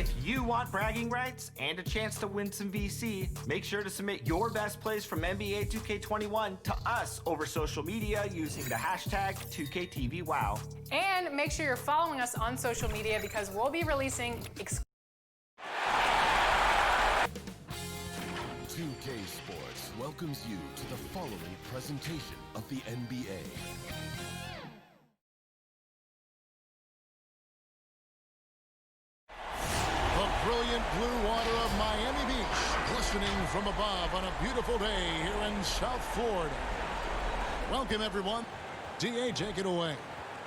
If you want bragging rights and a chance to win some VC, make sure to submit your best plays from NBA 2K21 to us over social media using the hashtag 2KTVWow. And make sure you're following us on social media because we'll be releasing 2K Sports welcomes you to the following presentation of the NBA. The brilliant blue water of Miami Beach, glistening from above on a beautiful day here in South Florida. Welcome, everyone. DA, take it away.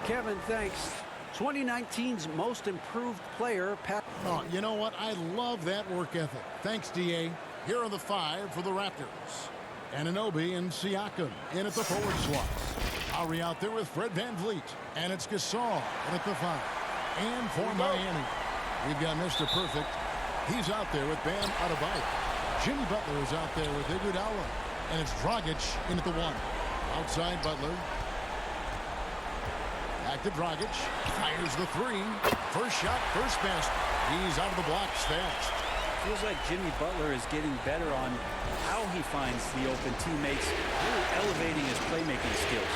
Kevin, thanks. 2019's most improved player, Pat. Oh, you know what? I love that work ethic. Thanks, DA. Here are the five for the Raptors. Anunoby and Siakam in at the forward slot. Lowry out there with Fred VanVleet. And it's Gasol in at the five. And for Miami, we've got Mr. Perfect. He's out there with Bam Adebayo. Jimmy Butler is out there with Iguodala. And it's Dragic in at the one. Outside Butler. Back to Dragic. Fires the three. First shot, first best. He's out of the blocks fast. Feels like Jimmy Butler is getting better on how he finds the open teammates, really elevating his playmaking skills.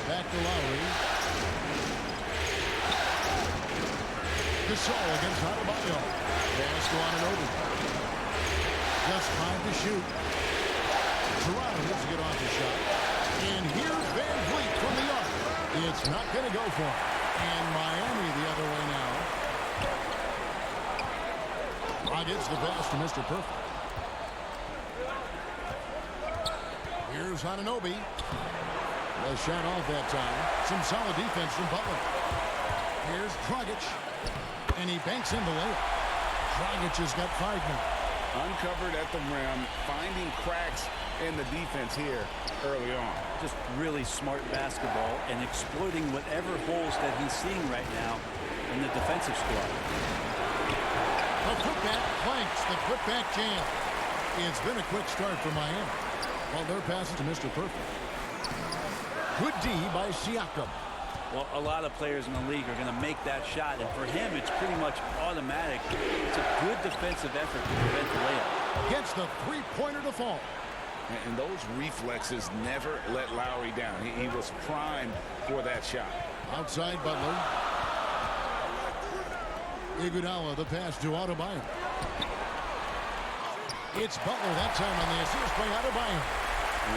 Back to Lowry. Gasol against Adebayo. Pass to Anunoby. Just 5 to shoot. Toronto needs to get off the shot. And here's VanVleet from the arc. It's not going to go for him. And Miami the other way now. Gets the pass to Mr. Perfect. Here's Anunoby. Well shot off that time. Some solid defense from Butler. Here's Dragic. And he banks in the layup. Dragic has got 5 now. Uncovered at the rim, finding cracks in the defense here early on. Just really smart basketball and exploiting whatever holes that he's seeing right now in the defensive squad. The putback planks, the putback jam. It's been a quick start for Miami. Well, their pass to Mr. Perfect. Good D by Siakam. Well, a lot of players in the league are going to make that shot, and for him, it's pretty much automatic. It's a good defensive effort to prevent the layup. Gets the three-pointer to fall. And those reflexes never let Lowry down. He was primed for that shot. Outside Butler. Iguodala, the pass to Adebayo. It's Butler that time on the assist by Adebayo.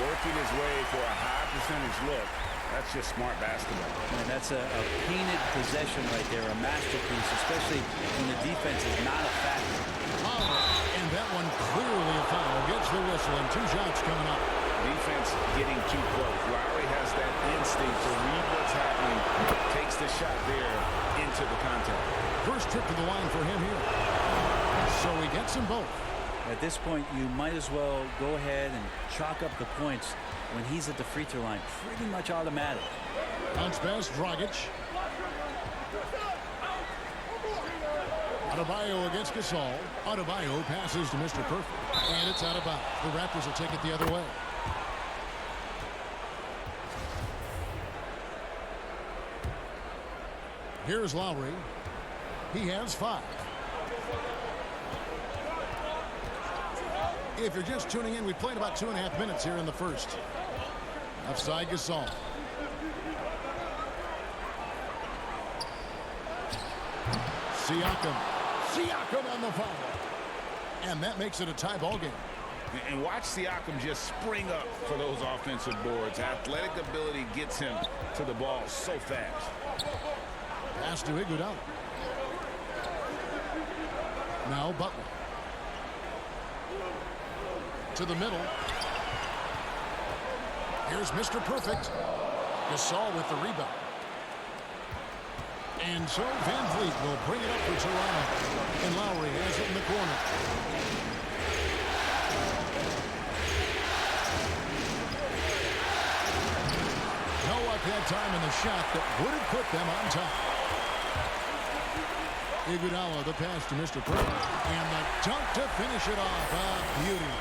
Working his way for a high percentage look. That's just smart basketball. And that's a painted possession right there, a masterpiece, especially when the defense is not a factor. And that one clearly a foul. Gets the whistle and 2 shots coming up. Defense getting too close. Lowry has that instinct to read what's happening. Takes the shot there into the contact. First trip to the line for him here. So he gets them both. At this point, you might as well go ahead and chalk up the points when he's at the free throw line. Pretty much automatic. Bounce pass, Dragic. Adebayo against Gasol. Adebayo passes to Mr. Perfect. And it's out of bounds. The Raptors will take it the other way. Here's Lowry. He has 5. If you're just tuning in, we played about 2.5 minutes here in the first. Offside Gasol. Siakam. Siakam on the foul. And that makes it a tie ball game. And watch Siakam just spring up for those offensive boards. Athletic ability gets him to the ball so fast. Pass to Iguodala. Now Butler. To the middle. Here's Mr. Perfect. Gasol with the rebound. And so VanVleet will bring it up for Toronto. And Lowry has it in the corner. No luck that time in the shot that would have put them on top. Iguodala, the pass to Mr. Perfect. And the dunk to finish it off. Beauty.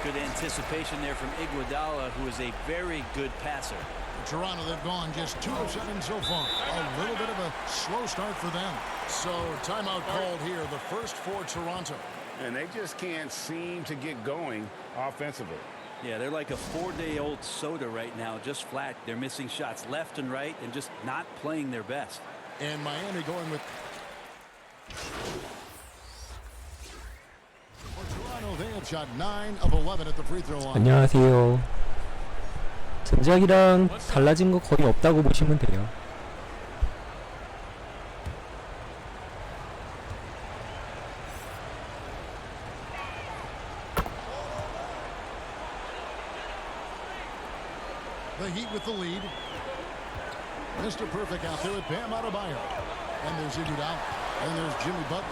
Good anticipation there from Iguodala, who is a very good passer. Toronto, they've gone just 2 of 7 so far. A little bit of a slow start for them. So timeout called here, the first for Toronto. And they just can't seem to get going offensively. Yeah, they're like a 4-day-old soda right now, just flat. They're missing shots left and right and just not playing their best. And Miami going with... For Toronto, they have shot 9 of 11 at the free throw line. 안녕하세요. 전작이랑 달라진 거 거의 없다고 보시면 돼요. The Heat with the lead. Mr. Perfect out there with Bam Adebayo. And there's Iguodala. And there's Jimmy Butler.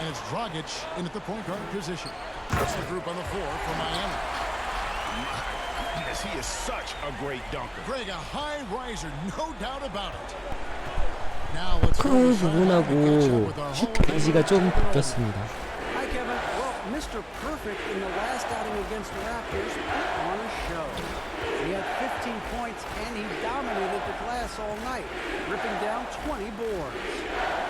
And it's Dragic in at the point guard position. That's the group on the floor for Miami. Yes, he is such a great dunker. Greg, a high riser, no doubt about it. Now let's go 그 to sideline and catch up 부분하고 with our 슛 Hall of 게이지가 Fame 좀 Kevin. 바뀌었습니다. Hi, Kevin. Well, Mr. Perfect in the last outing against the Raptors put on a show. He had 15 points, and he dominated the glass all night, ripping down 20 boards.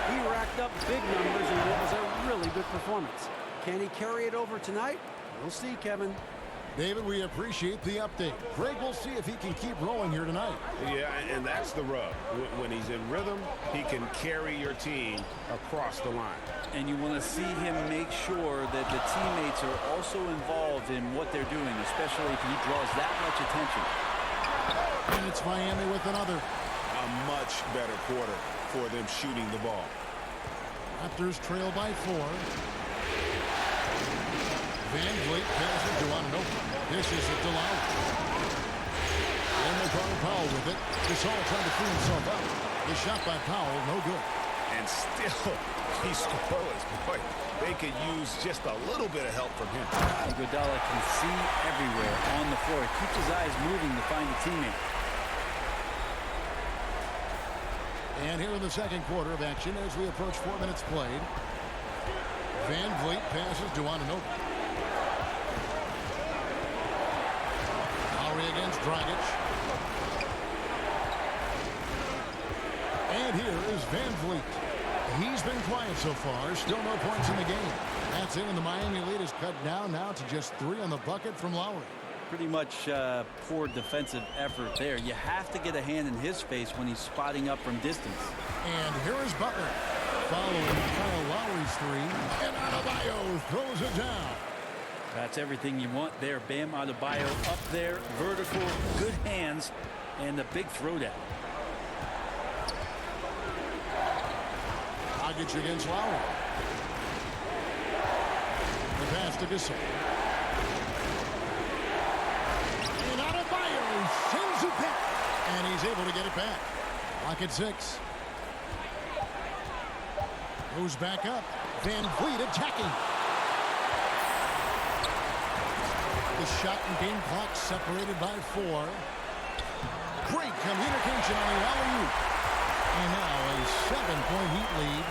He racked up big numbers, and it was a really good performance. Can he carry it over tonight? We'll see, Kevin. David, we appreciate the update. Greg, we'll see if he can keep rolling here tonight. Yeah, and that's the rub. When he's in rhythm, he can carry your team across the line. And you want to see him make sure that the teammates are also involved in what they're doing, especially if he draws that much attention. And it's Miami with another. A much better quarter for them shooting the ball. Raptors trail by 4. Van Vliet passes to Anunoby. This is it to Lowry. And they call Powell with it. Gasol trying to free himself up. The shot by Powell, no good. And still, he's scoreless. Boy, they could use just a little bit of help from him. Iguodala can see everywhere on the floor. He keeps his eyes moving to find a teammate. And here in the second quarter of action as we approach 4 minutes played. Van Vliet passes to Anunoby. Lowry against Dragic. And here is Van Vliet. He's been quiet so far. Still no points in the game. That's it, and the Miami lead is cut down now to just 3 on the bucket from Lowry. Pretty much poor defensive effort there. You have to get a hand in his face when he's spotting up from distance. And here is Butler. Following Kyle Lowry's 3. And Adebayo throws it down. That's everything you want there. Bam Adebayo up there, vertical, good hands, and the big throwdown. Dragic against Lowry. The pass to Gasol. And Adebayo sends it back. And he's able to get it back. Rocket 6. Goes back up. Van Vliet attacking. The shot and game clock separated by 4. Great communication on the alley-oop. And now a 7-point Heat lead.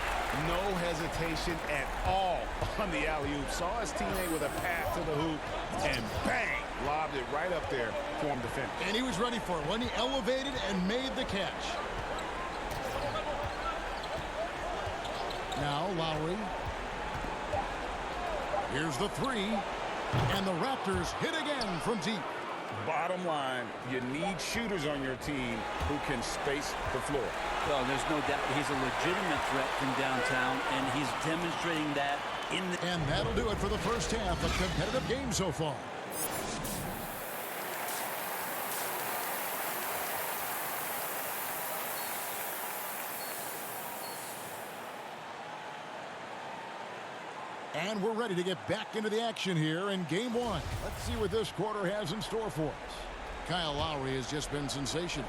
No hesitation at all on the alley-oop. Saw his teammate with a pass to the hoop, and bang, lobbed it right up there for him to finish. And he was ready for it when he elevated and made the catch. Now Lowry. Here's the 3. And the Raptors hit again from deep. Bottom line, you need shooters on your team who can space the floor. Well, there's no doubt he's a legitimate threat from downtown, and he's demonstrating that in the... And that'll do it for the first half. A competitive game so far. And we're ready to get back into the action here in game 1. Let's see what this quarter has in store for us. Kyle Lowry has just been sensational.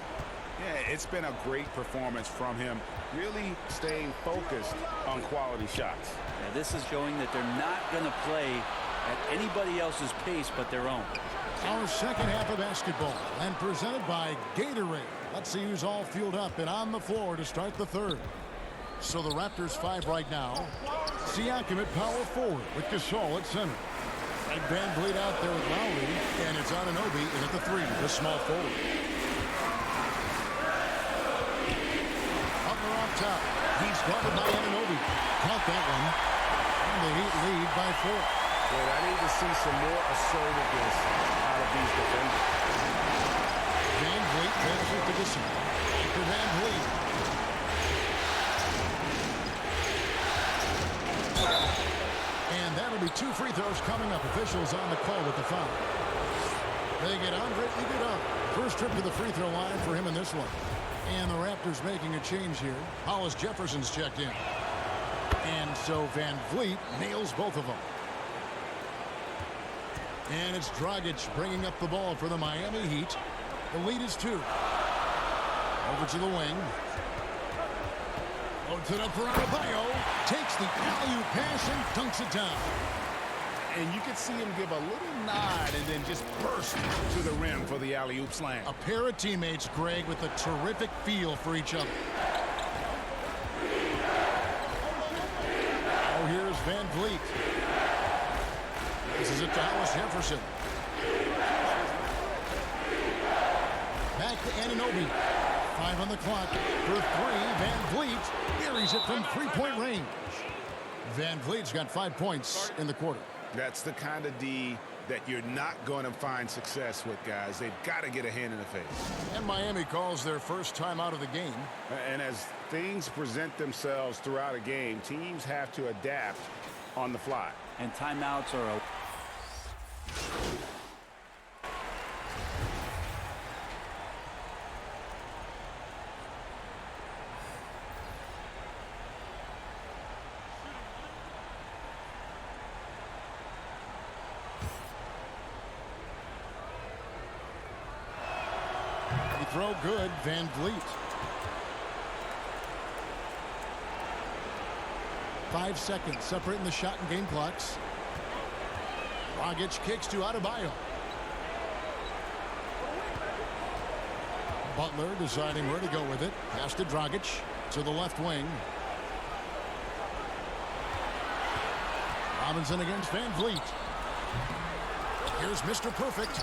Yeah, it's been a great performance from him, really staying focused on quality shots. Yeah, this is showing that they're not going to play at anybody else's pace but their own. Our second half of basketball, and presented by Gatorade. Let's see who's all fueled up and on the floor to start the third. So the Raptors 5 right now. Siakam at power forward with Gasol at center. And Van Vliet out there with Lowry. And it's Anunoby in at the 3, the small forward. squandered by Anunoby. Caught that one. And the Heat lead by 4. And I need to see some more assertiveness out of these defenders. Van Vliet passes to Gasol. After Van Vliet. And that'll be 2 free throws coming up. Officials on the call with the foul. They get Andre Iguodala. First trip to the free throw line for him in this one. And the Raptors making a change here. Hollis Jefferson's checked in. And so Van Vliet nails both of them. And it's Dragic bringing up the ball for the Miami Heat. The lead is 2. Over to the wing. To the for Adebayo. Takes the alley-oop pass and dunks it down. And you can see him give a little nod and then just burst to the rim for the alley-oop slam. A pair of teammates, Greg, with a terrific feel for each other. Oh, here's Van Vliet. This is it to Hollis Jefferson. Back to Anunoby. 5 on the clock. For 3, Van Vliet buries it from 3-point range. Van Vliet's got 5 points in the quarter. That's the kind of D that you're not going to find success with, guys. They've got to get a hand in the face. And Miami calls their first time out of the game. And as things present themselves throughout a game, teams have to adapt on the fly. And timeouts are a... Throw good, Van Vliet. 5 seconds separating the shot and game clocks. Dragic kicks to Adebayo. Butler deciding where to go with it. Pass to Dragic to the left wing. Robinson against Van Vliet. Here's Mr. Perfect.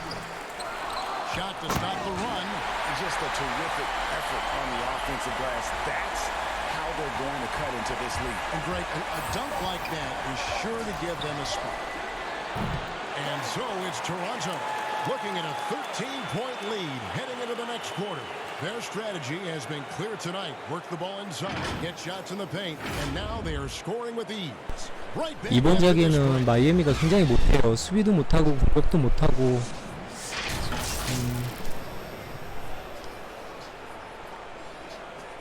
Shot to stop the run. Just a terrific effort on the offensive glass. That's how they're going to cut into this league. And Greg, a dunk like that is sure to give them a spark. And so it's Toronto looking at a 13-point lead heading into the next quarter. Their strategy has been clear tonight. Work the ball inside, get shots in the paint, and now they are scoring with ease. Right back. 이번 자기는 마이애미가 굉장히 못해요. 수비도 못하고 공격도 못하고.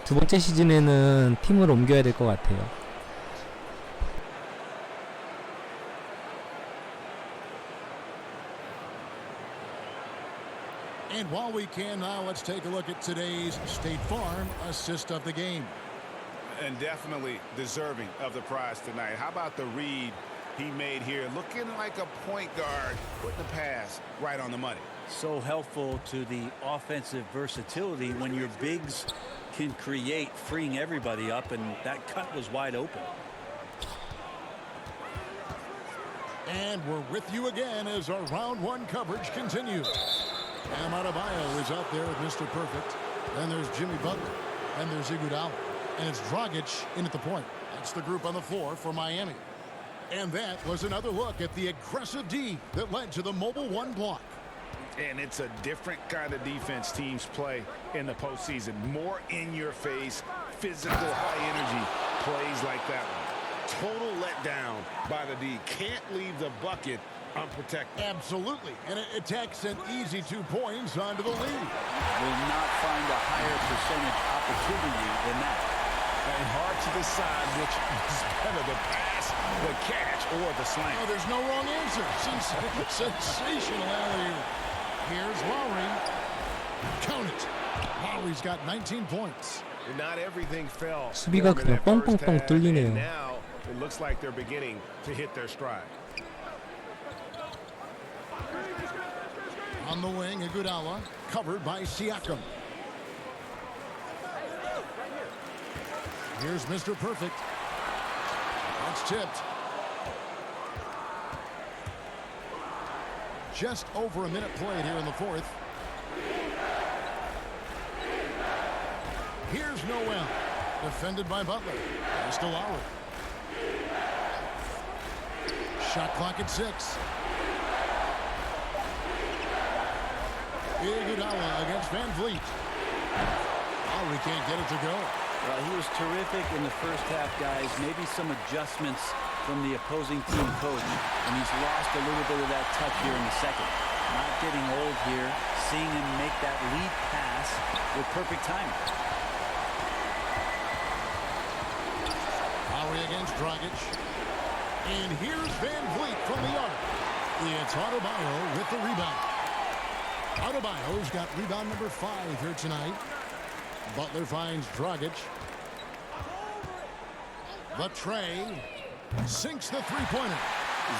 두 번째 시즌에는 팀을 옮겨야 될 것 같아요. And while we can now, let's take a look at today's State Farm assist of the game. And definitely deserving of the prize tonight. How about the read he made here? Looking like a point guard, putting the pass right on the money. So helpful to the offensive versatility when your bigs can create, freeing everybody up, and that cut was wide open. And we're with you again as our round 1 coverage continues. Bam Adebayo is out there with Mr. Perfect. Then there's Jimmy Butler. And there's Iguodala. And it's Dragic in at the point. That's the group on the floor for Miami. And that was another look at the aggressive D that led to the mobile 1 block. And it's a different kind of defense teams play in the postseason. More in-your-face, physical, high-energy plays like that one. Total letdown by the D. Can't leave the bucket unprotected. Absolutely. And it takes an easy 2 points onto the lead. Will not find a higher percentage opportunity than that. And hard to decide which is better, the pass, the catch, or the slam. Oh, there's no wrong answer. Sensational alley-oop. Here's Lowry. Count it. Lowry's got 19 points. Not everything fell. 수비가 그냥 뻥뻥뻥 뚫리네요. Now it looks like they're beginning to hit their stride. On the wing, Iguodala, covered by Siakam. Here's Mr. Perfect. That's tipped. Just over a minute played here in the fourth. Here's Noel. Defended by Butler. Pass to Lowry. Shot clock at 6. Iguodala against Van Vliet. Lowry can't get it to go. Well, he was terrific in the first half, guys. Maybe some adjustments from the opposing team coach, and he's lost a little bit of that touch here in the second. Not getting old here. Seeing him make that lead pass with perfect timing. Lowry against Dragic. And here's Van Vliet from the arc. It's Adebayo with the rebound. Adebayo's got rebound number 5 here tonight. Butler finds Dragic. The tray sinks the three-pointer.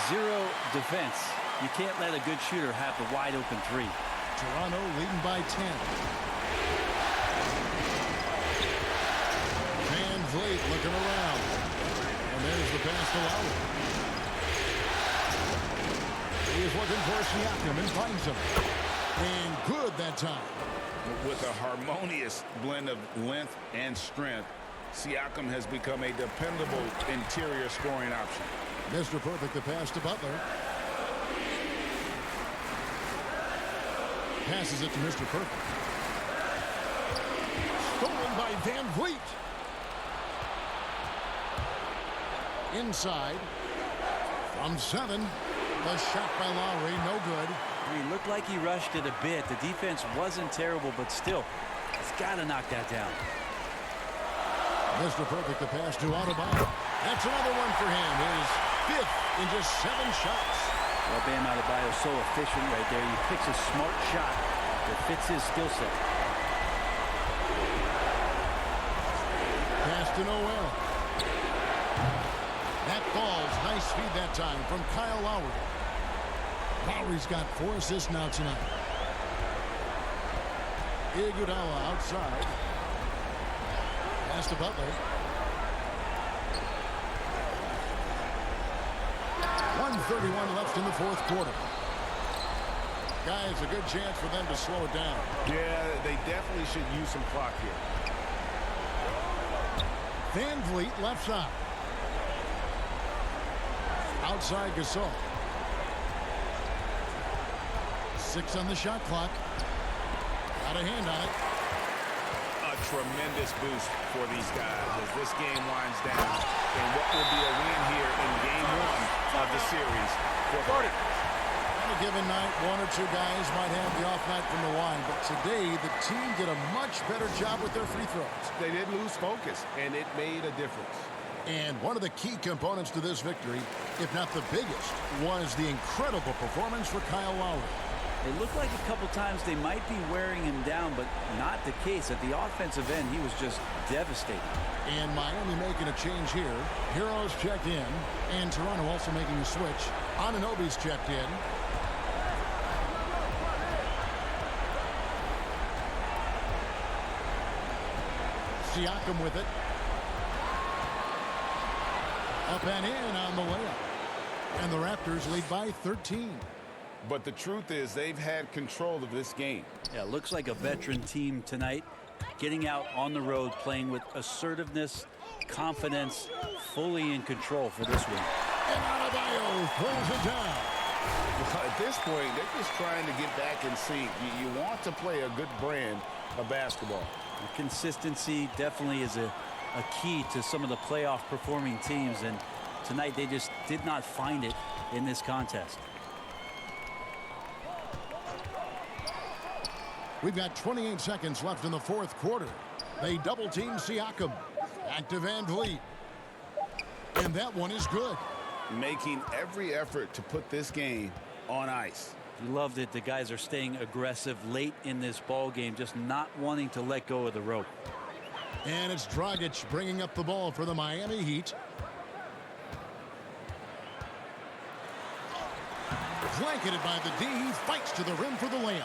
Zero defense. You can't let a good shooter have the wide open three. Toronto leading by 10. Van Vliet looking around. And there's the pass to Lowry. He is looking for Siakam and finds him. And good that time. With a harmonious blend of length and strength, Siakam has become a dependable interior scoring option. Mr. Perfect, the pass to Butler. Passes it to Mr. Perfect. Stolen by Van Vliet. Inside. From 7. The shot by Lowry, no good. He looked like he rushed it a bit. The defense wasn't terrible, but still, he's got to knock that down. Mr. Perfect, the pass to Adebayo. That's another one for him. His 5th in just 7 shots. Well, Bam Adebayo is so efficient right there. He picks a smart shot that fits his skill set. Pass to Noel. That falls. Nice feed that time from Kyle Lowry. Lowry's got 4 assists now tonight. Iguodala outside. Pass to Butler. 1:31 left in the 4th quarter. Guys, a good chance for them to slow it down. Yeah, they definitely should use some clock here. Van Vliet left side. Outside Gasol. 6 on the shot clock. Got a hand on it. A tremendous boost for these guys as this game winds down. And what will be a win here in game 1 of the series for Hardy. On a given night, 1 or 2 guys might have the off night from the line, but today the team did a much better job with their free throws. They did lose focus, and it made a difference. And one of the key components to this victory, if not the biggest, was the incredible performance for Kyle Lowry. It looked like a couple times they might be wearing him down, but not the case. At the offensive end, he was just devastating. And Miami making a change here. Heroes checked in, and Toronto also making a switch. Anunoby's checked in. Siakam with it. Up and in on the layup. And the Raptors lead by 13. But the truth is they've had control of this game. Yeah, looks like a veteran team tonight. Getting out on the road, playing with assertiveness, confidence, fully in control for this win. And Adebayo pulls it down. Well, at this point, they're just trying to get back in sync. You want to play a good brand of basketball. Consistency definitely is a key to some of the playoff performing teams, and tonight they just did not find it in this contest. We've got 28 seconds left in the 4th quarter. They double-team Siakam. Back to Van Vliet. And that one is good. Making every effort to put this game on ice. You loved it. The guys are staying aggressive late in this ball game, just not wanting to let go of the rope. And it's Dragic bringing up the ball for the Miami Heat. Blanketed by the D. He fights to the rim for the layup.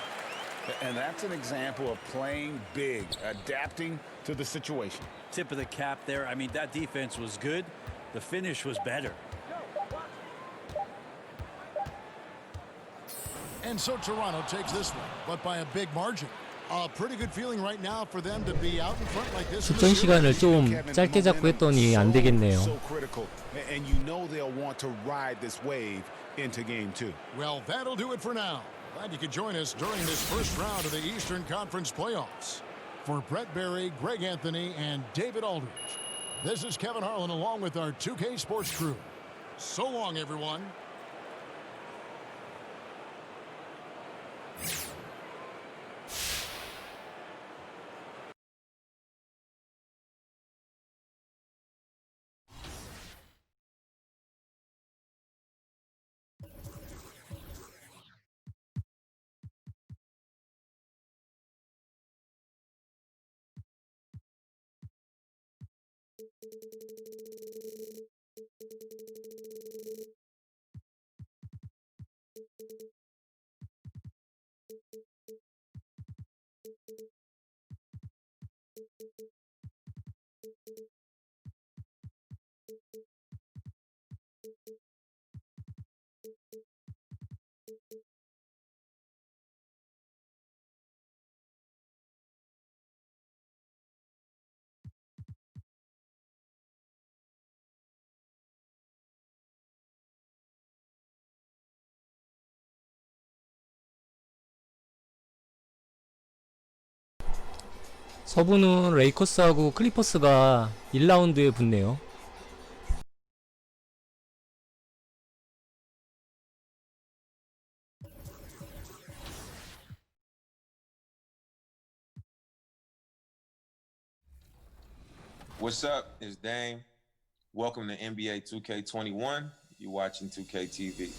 And that's an example of playing big, adapting to the situation. Tip of the cap there. I mean, that defense was good. The finish was better. And so Toronto takes this one, but by a big margin. A pretty good feeling right now for them to be out in front like this. 출전 시간을 좀 짧게 잡고 했더니 안 되겠네요. So critical, and you know they'll want to ride this wave into game 2. Well, that'll do it for now. Glad you could join us during this first round of the Eastern Conference playoffs. For Brett Berry, Greg Anthony, and David Aldridge, this is Kevin Harlan along with our 2K Sports crew. So long, everyone. 서부는 레이커스하고 클리퍼스가 1라운드에 붙네요. What's up? It's Dame. Welcome to NBA 2K21. You're watching 2K TV.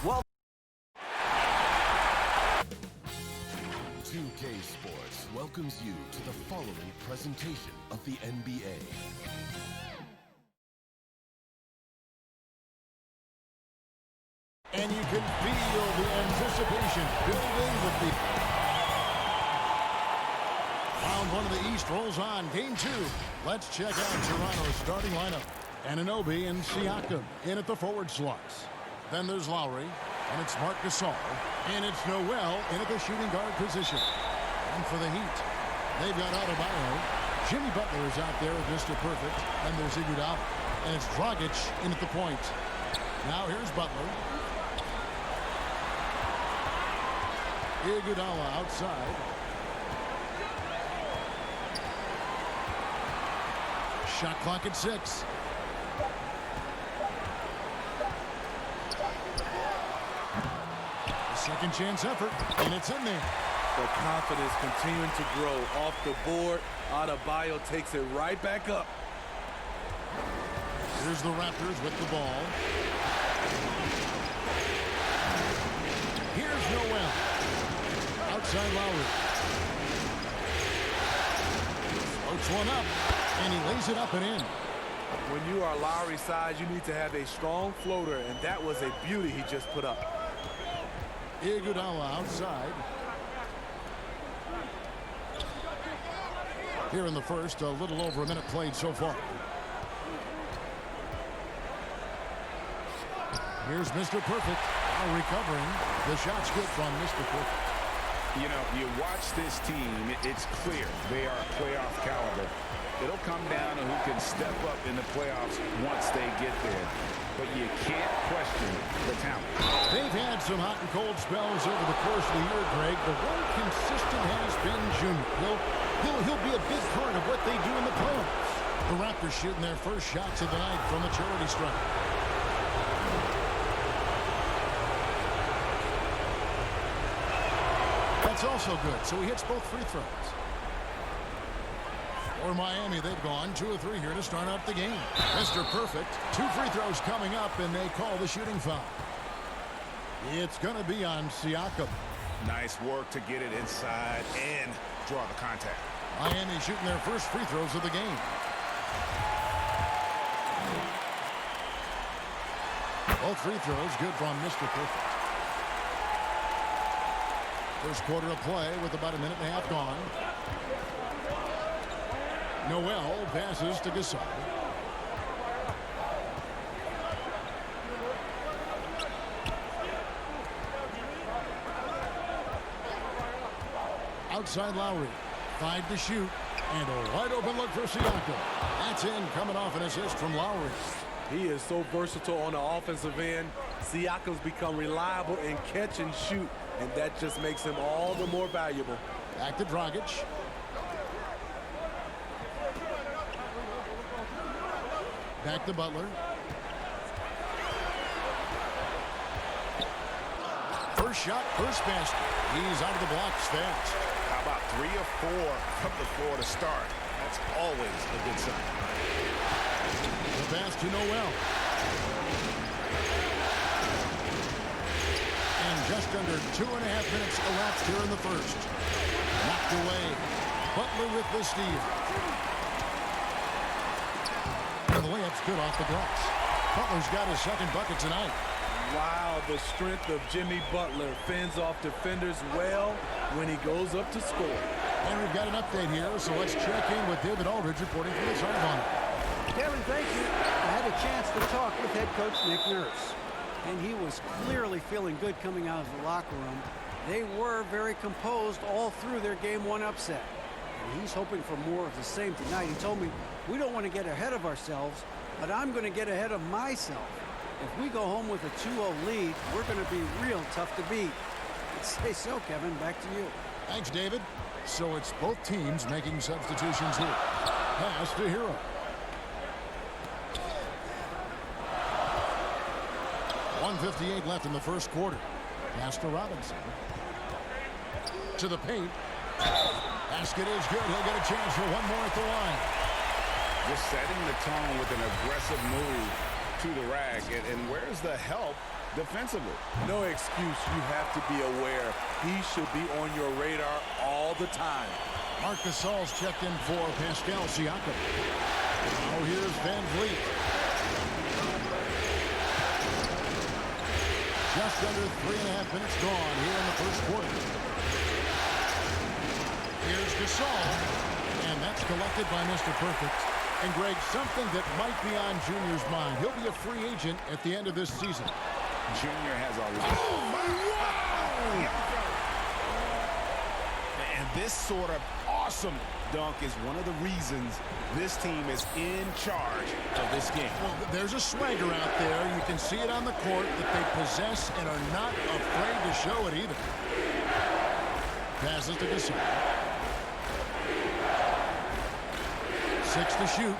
Well, 2K Sports welcomes you to the following presentation of the NBA. And you can feel the anticipation building with the round 1 of the East rolls on. Game 2. Let's check out Toronto's starting lineup. Anunoby and Siakam in at the forward slots. Then there's Lowry, and it's Marc Gasol, and it's Noel in at the shooting guard position. And for the Heat, they've got Adebayo. Jimmy Butler is out there with Mr. Perfect, and there's Iguodala, and it's Dragic in at the point. Now here's Butler. Iguodala outside. Shot clock at 6. Second chance effort, and it's in there. The confidence continuing to grow off the board. Adebayo takes it right back up. Here's the Raptors with the ball. Here's Noel. Outside Lowry. Floats one up, and he lays it up and in. When you are Lowry's size, you need to have a strong floater, and that was a beauty he just put up. Iguodala outside. Here in the first, a little over a minute played so far. Here's Mr. Perfect. Now recovering. The shot's good from Mr. Perfect. You know, you watch this team, it's clear they are playoff caliber. It'll come down to who can step up in the playoffs once they get there. But you can't question the talent. They've had some hot and cold spells over the course of the year, Greg, but one consistent has been Junior. He'll be a big part of what they do in the playoffs. The Raptors shooting their first shots of the night from the charity stripe. That's also good, so he hits both free throws. For Miami, they've gone 2 of 3 here to start out the game. Mr. Perfect, 2 free throws coming up, and they call the shooting foul. It's going to be on Siakam. Nice work to get it inside and draw the contact. Miami shooting their first free throws of the game. Both free throws good from Mr. Perfect. First quarter of play with about a minute and a half gone. Noel passes to Gasol. Outside Lowry. 5 to shoot. And a wide open look for Siakam. That's in, coming off an assist from Lowry. He is so versatile on the offensive end. Siakam's become reliable in catch and shoot, and that just makes him all the more valuable. Back to Dragic. Back to Butler. First shot, first basket. He's out of the blocks fast. How about 3 or 4 from the floor to start? That's always a good sign. The pass to Noel. And just under 2.5 minutes elapsed here in the first. Knocked away. Butler with the steal. And the layup's good off the glass. Butler's got his second bucket tonight. Wow, the strength of Jimmy Butler fends off defenders well when he goes up to score. And we've got an update here, so let's check in with David Aldridge reporting from the sideline. Kevin, thank you. I had a chance to talk with head coach Nick Nurse, and he was clearly feeling good coming out of the locker room. They were very composed all through their Game 1 upset. And he's hoping for more of the same tonight. He told me, we don't want to get ahead of ourselves, but I'm going to get ahead of myself. If we go home with a 2-0 lead, we're going to be real tough to beat. I'd say so, Kevin. Back to you. Thanks, David. So it's both teams making substitutions here. Pass to Hero. .158 left in the first quarter. Pass to Robinson. To the paint. Basket is good. He'll get a chance for one more at the line. Just setting the tone with an aggressive move to the rack. And where's the help defensively? No excuse. You have to be aware. He should be on your radar all the time. Marc Gasol's checked in for Pascal Siakam. Now here's Van Vliet. Just under 3.5 minutes gone here in the first quarter. Here's Gasol. And that's collected by Mr. Perfect. And Greg, something that might be on Junior's mind. He'll be a free agent at the end of this season. Junior has a lot. Oh, wow! And this sort of awesome dunk is one of the reasons this team is in charge of this game. Well, there's a swagger out there. You can see it on the court that they possess and are not afraid to show it either. Passes to Gasol. 6 to shoot.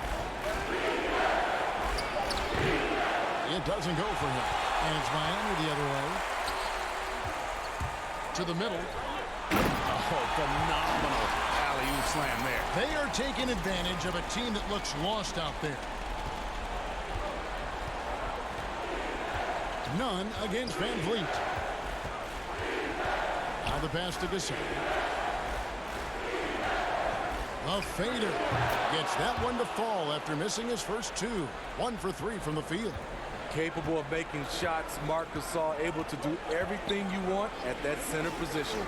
It doesn't go for him. And it's Miami the other way. To the middle. Oh, phenomenal alley-oop slam there. They are taking advantage of a team that looks lost out there. None against Van Vliet. Now the pass to Gasol. A fader gets that one to fall after missing his first 2. 1 for 3 from the field. Capable of making shots, Marc Gasol able to do everything you want at that center position.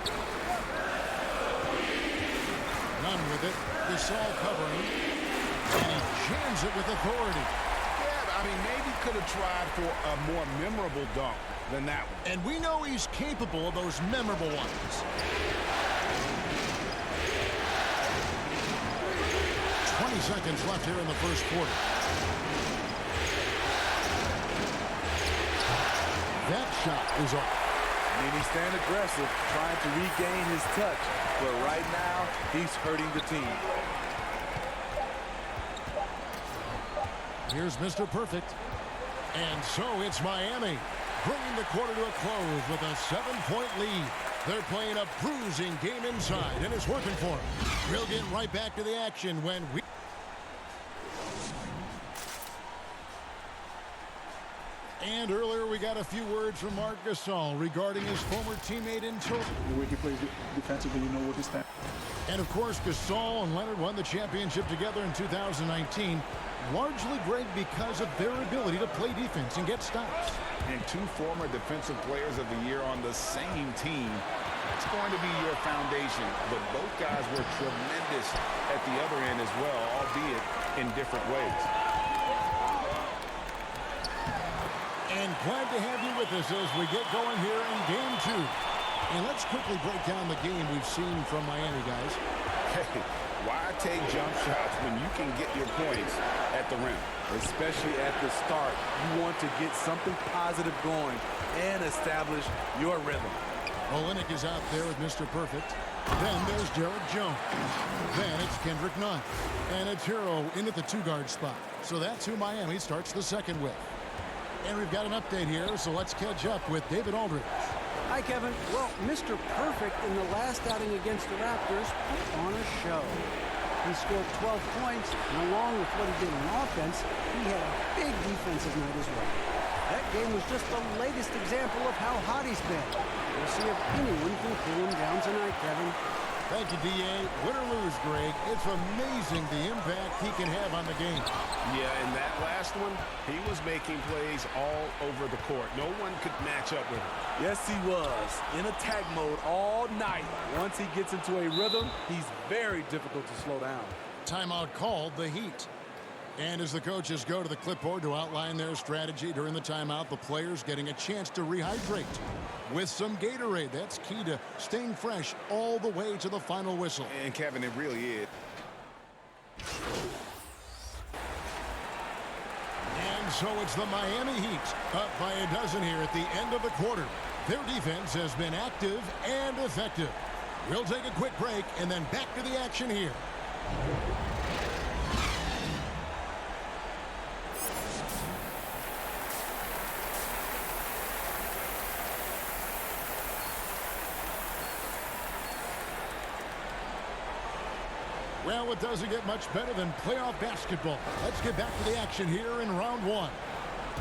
None with it. Gasol covering. And he jams it with authority. Yeah, I mean, maybe could have tried for a more memorable dunk than that one. And we know he's capable of those memorable ones. 20 seconds left here in the first quarter. That shot is off. I mean, he's staying aggressive, trying to regain his touch. But right now, he's hurting the team. Here's Mr. Perfect. And so it's Miami, bringing the quarter to a close with a 7-point lead. They're playing a bruising game inside, and it's working for them. We'll get right back to the action when we... And earlier we got a few words from Marc Gasol regarding his former teammate in total. The way he plays defensively, you know what he stands. And of course, Gasol and Leonard won the championship together in 2019, largely, Greg, because of their ability to play defense and get stops. And 2 former defensive players of the year on the same team. It's going to be your foundation. But both guys were tremendous at the other end as well, albeit in different ways. And glad to have you with us as we get going here in Game 2. And let's quickly break down the game we've seen from Miami, guys. Hey, why take jump shots when you can get your points at the rim? Especially at the start. You want to get something positive going and establish your rhythm. Olynyk is out there with Mr. Perfect. Then there's Derek Jones. Then it's Kendrick Nunn. And it's Hero in at the two-guard spot. So that's who Miami starts the second with. And we've got an update here, so let's catch up with David Aldridge. Hi, Kevin. Well, Mr. Perfect in the last outing against the Raptors put on a show. He scored 12 points, and along with what he did on offense, he had a big defensive night as well. That game was just the latest example of how hot he's been. We'll see if anyone can cool him down tonight, Kevin. Thank you, D.A. Win or lose, Greg, it's amazing the impact he can have on the game. Yeah, in that last one, he was making plays all over the court. No one could match up with him. Yes, he was. In attack mode all night. Once he gets into a rhythm, he's very difficult to slow down. Timeout called, the Heat. And as the coaches go to the clipboard to outline their strategy during the timeout, the players getting a chance to rehydrate with some Gatorade. That's key to staying fresh all the way to the final whistle. And, Kevin, it really is. And so it's the Miami Heat up by a dozen here at the end of the quarter. Their defense has been active and effective. We'll take a quick break and then back to the action here. Well, it doesn't get much better than playoff basketball. Let's get back to the action here in round one.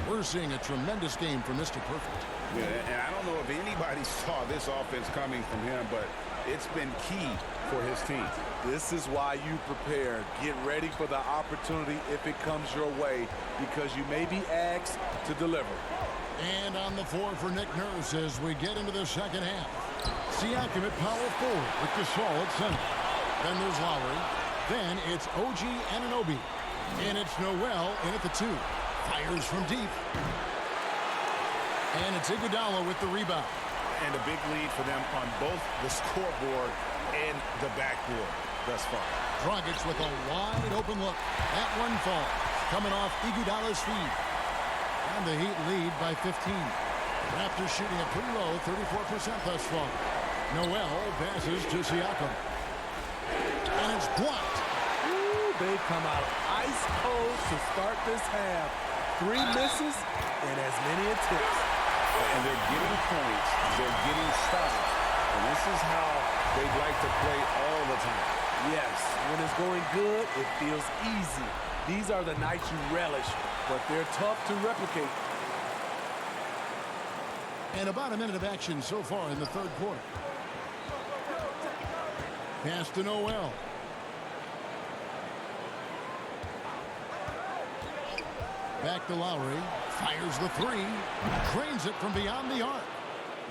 We're seeing a tremendous game from Mr. Perfect. Yeah, and I don't know if anybody saw this offense coming from him, but it's been key for his team. This is why you prepare. Get ready for the opportunity if it comes your way, because you may be asked to deliver. And on the floor for Nick Nurse as we get into the second half. Siakam at power forward with Gasol at center. Then there's Lowry. Then it's OG Anunoby. And it's Noel in at the two. Fires from deep. And it's Iguodala with the rebound. And a big lead for them on both the scoreboard and the backboard thus far. Dragic with a wide open look. That one falls. Coming off Iguodala's feed. And the Heat lead by 15. Raptors shooting a pretty low 34% thus far. Noel passes to Siakam. And it's blocked. Ooh, they come out ice cold to start this half. 3 misses and as many attempts. And they're getting points. They're getting stops. And this is how they'd like to play all the time. Yes, when it's going good, it feels easy. These are the nights you relish, but they're tough to replicate. And about a minute of action so far in the third quarter. Pass to Noel. Back to Lowry. Fires the three. Drains it from beyond the arc.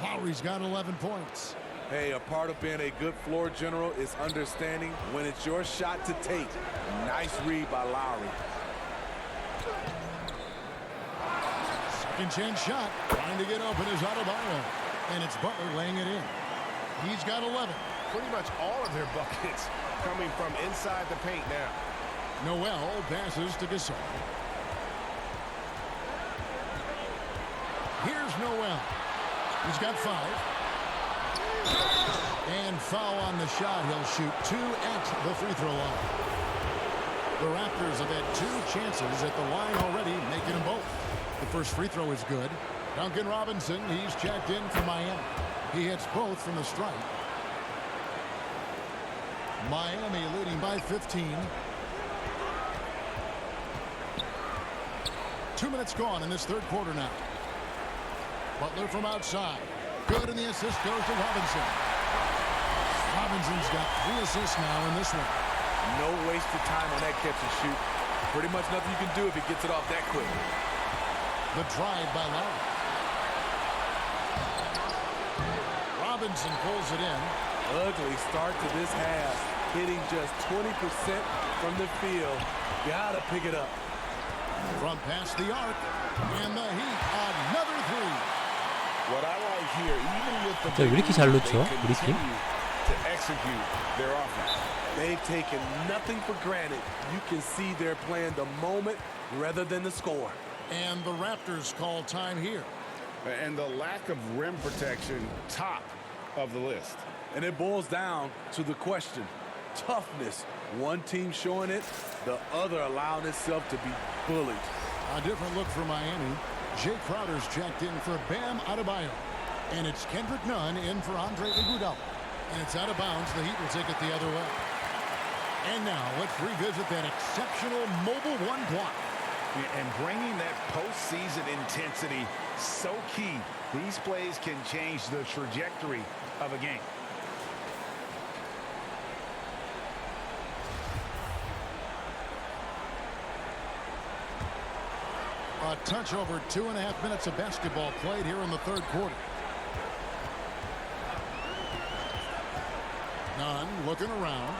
Lowry's got 11 points. Hey, a part of being a good floor general is understanding when it's your shot to take. Nice read by Lowry. Second chance shot. Trying to get open is Adebayo. And it's Butler laying it in. He's got 11. Pretty much all of their buckets coming from inside the paint now. Noel passes to Gasol. Here's Noel. He's got 5. And foul on the shot. He'll shoot 2 at the free throw line. The Raptors have had 2 chances at the line already, making them both. The first free throw is good. Duncan Robinson, he's checked in for Miami. He hits both from the stripe. Miami leading by 15. 2 minutes gone in this third quarter now. Butler from outside. Good, and the assist goes to Robinson. Robinson's got 3 assists now in this one. No wasted time on that catch and shoot. Pretty much nothing you can do if he gets it off that quick. The drive by Lowry. Robinson pulls it in. Ugly start to this half. Hitting just 20% from the field. Gotta pick it up. From past the arc. And the Heat, another 3. What I like here, even with the 왜 이렇게 잘 they 놓쳐? 우리 팀? continue to execute their offense. They've taken nothing for granted. You can see they're playing the moment rather than the score. And the Raptors call time here. And the lack of rim protection, top of the list. And it boils down to the question, toughness. One team showing it, the other allowing itself to be bullied. A different look for Miami. Jay Crowder's checked in for Bam Adebayo. And it's Kendrick Nunn in for Andre Iguodala. And it's out of bounds. The Heat will take it the other way. And now let's revisit that exceptional mobile one block. And bringing that postseason intensity, so key. These plays can change the trajectory of a game. A touch over 2.5 minutes of basketball played here in the third quarter. Nunn looking around.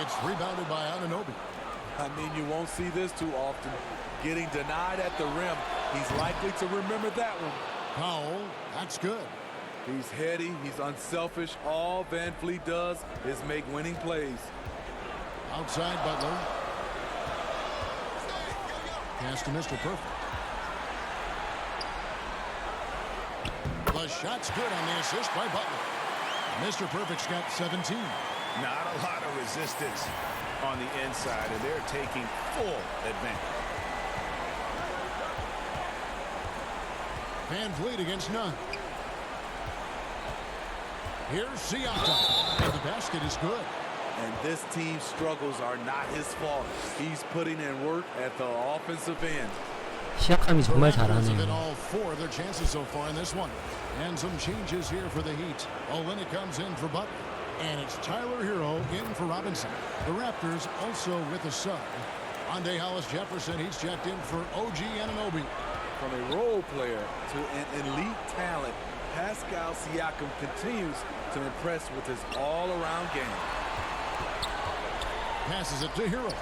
It's rebounded by Anunoby. I mean, you won't see this too often. Getting denied at the rim. He's likely to remember that one. Powell, that's good. He's heady. He's unselfish. All Van Fleet does is make winning plays. Outside Butler. Pass to Mr. Perfect. The shot's good on the assist by Butler. Mr. Perfect's got 17. Not a lot of resistance on the inside, and they're taking full advantage. Van Vliet against Nunn. Here's Siakam. And the basket is good. And this team's struggles are not his fault. He's putting in work at the offensive end. 시약함이 정말 Have 잘하네요. all four of their chances so far in this one. And some changes here for the Heat. Olynyk comes in for Butler. And it's Tyler Hero in for Robinson. The Raptors also with a sub. Ande Hollis-Jefferson, he's checked in for OG Anunoby. From a role player to an elite talent, Pascal Siakam continues to impress with his all-around game. Passes it to Hero.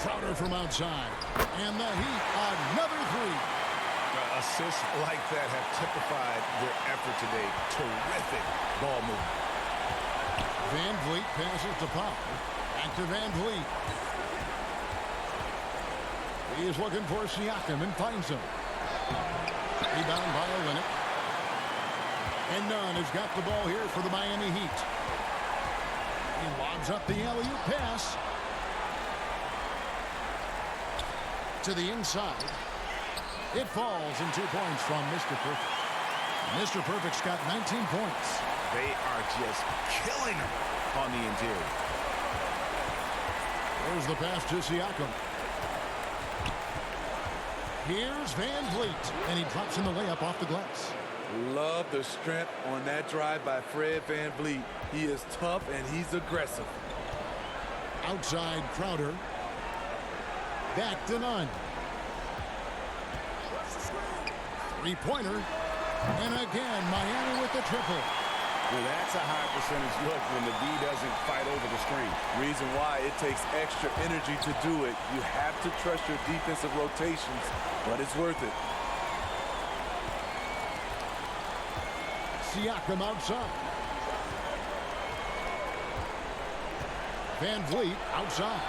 Crowder from outside. And the Heat, another three. Assists like that have typified their effort today. Terrific ball movement. Van Vliet passes to Powell. Back to Van Vliet. He is looking for Siakam and finds him. Rebound by Olynyk. And Nunn has got the ball here for the Miami Heat. He lobs up the alley-oop pass. To the inside. It falls, and 2 points from Mr. Perfect. Mr. Perfect's got 19 points. They are just killing him on the interior. There's the pass to Siakam. Here's Van Vliet, and he drops in the layup off the glass. Love the strength on that drive by Fred Van Vliet. He is tough and he's aggressive. Outside Crowder. Back to Nunn. Three-pointer. And again, Miami with the triple. Well, that's a high percentage look when the D doesn't fight over the screen. Reason why it takes extra energy to do it. You have to trust your defensive rotations, but it's worth it. Siakam outside. Van Vliet outside.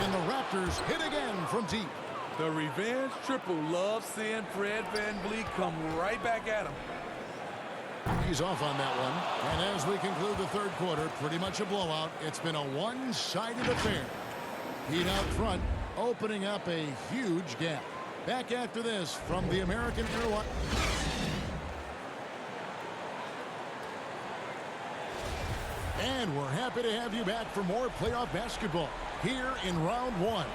And the Raptors hit again from deep. The revenge triple loves seeing Fred Van Vliet come right back at him. He's off on that one. And as we conclude the third quarter, pretty much a blowout. It's been a one-sided affair. Heat out front, opening up a huge gap. Back after this from the American Airlines. And we're happy to have you back for more playoff basketball here in round one.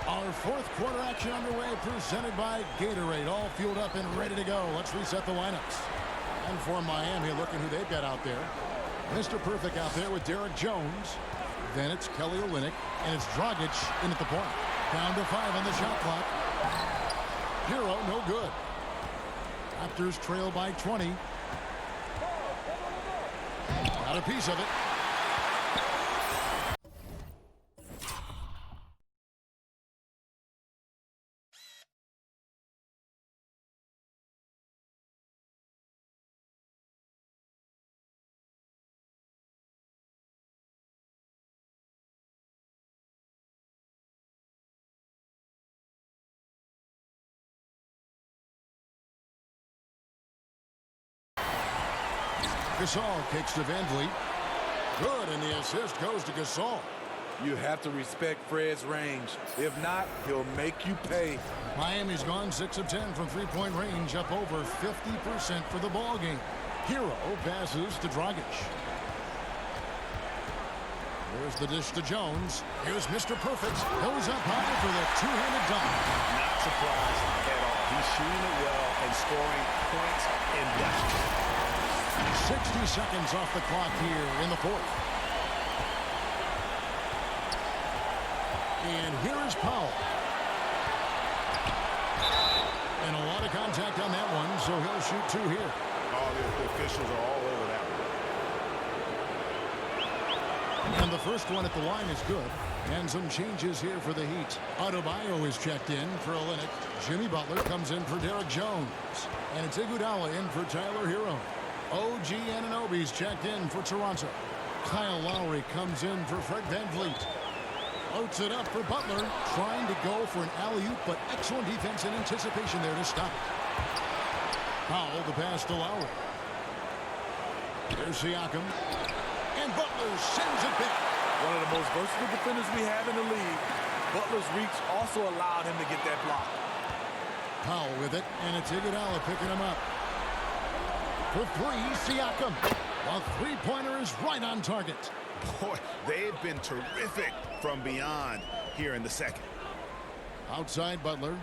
Our fourth quarter action underway, presented by Gatorade. All fueled up and ready to go. Let's reset the lineups. And for Miami, looking who they've got out there. Mr. Perfect out there with Derek Jones. Then it's Kelly Olynyk. And it's Dragic in at the point. Down to 5 on the shot clock. Hero, no good. Raptors trail by 20. Got a piece of it. Gasol kicks to Van Vliet. Good, and the assist goes to Gasol. You have to respect Fred's range. If not, he'll make you pay. Miami's gone 6 of 10 from three-point range, up over 50% for the ball game. Hero passes to Dragic. Here's the dish to Jones. Here's Mr. Perfect. Goes up high for the two-handed dunk. Not surprised at all. He's shooting it well and scoring points in depth. 60 seconds off the clock here in the fourth. And here is Powell. And a lot of contact on that one, so he'll shoot 2 here. Oh, the officials are all over that one. And the first one at the line is good. And some changes here for the Heat. Adebayo is checked in for Olynyk. Jimmy Butler comes in for Derek Jones. And it's Iguodala in for Tyler Hero. OG Anunoby's checked in for Toronto. Kyle Lowry comes in for Fred Van Vliet. Floats it up for Butler, trying to go for an alley-oop, but excellent defense and anticipation there to stop it. Powell, the pass to Lowry. There's Siakam. And Butler sends it back. One of the most versatile defenders we have in the league. Butler's reach also allowed him to get that block. Powell with it, and it's Iguodala picking him up. For 3, Siakam. A three-pointer is right on target. Boy, they've been terrific from beyond here in the second. Outside Butler.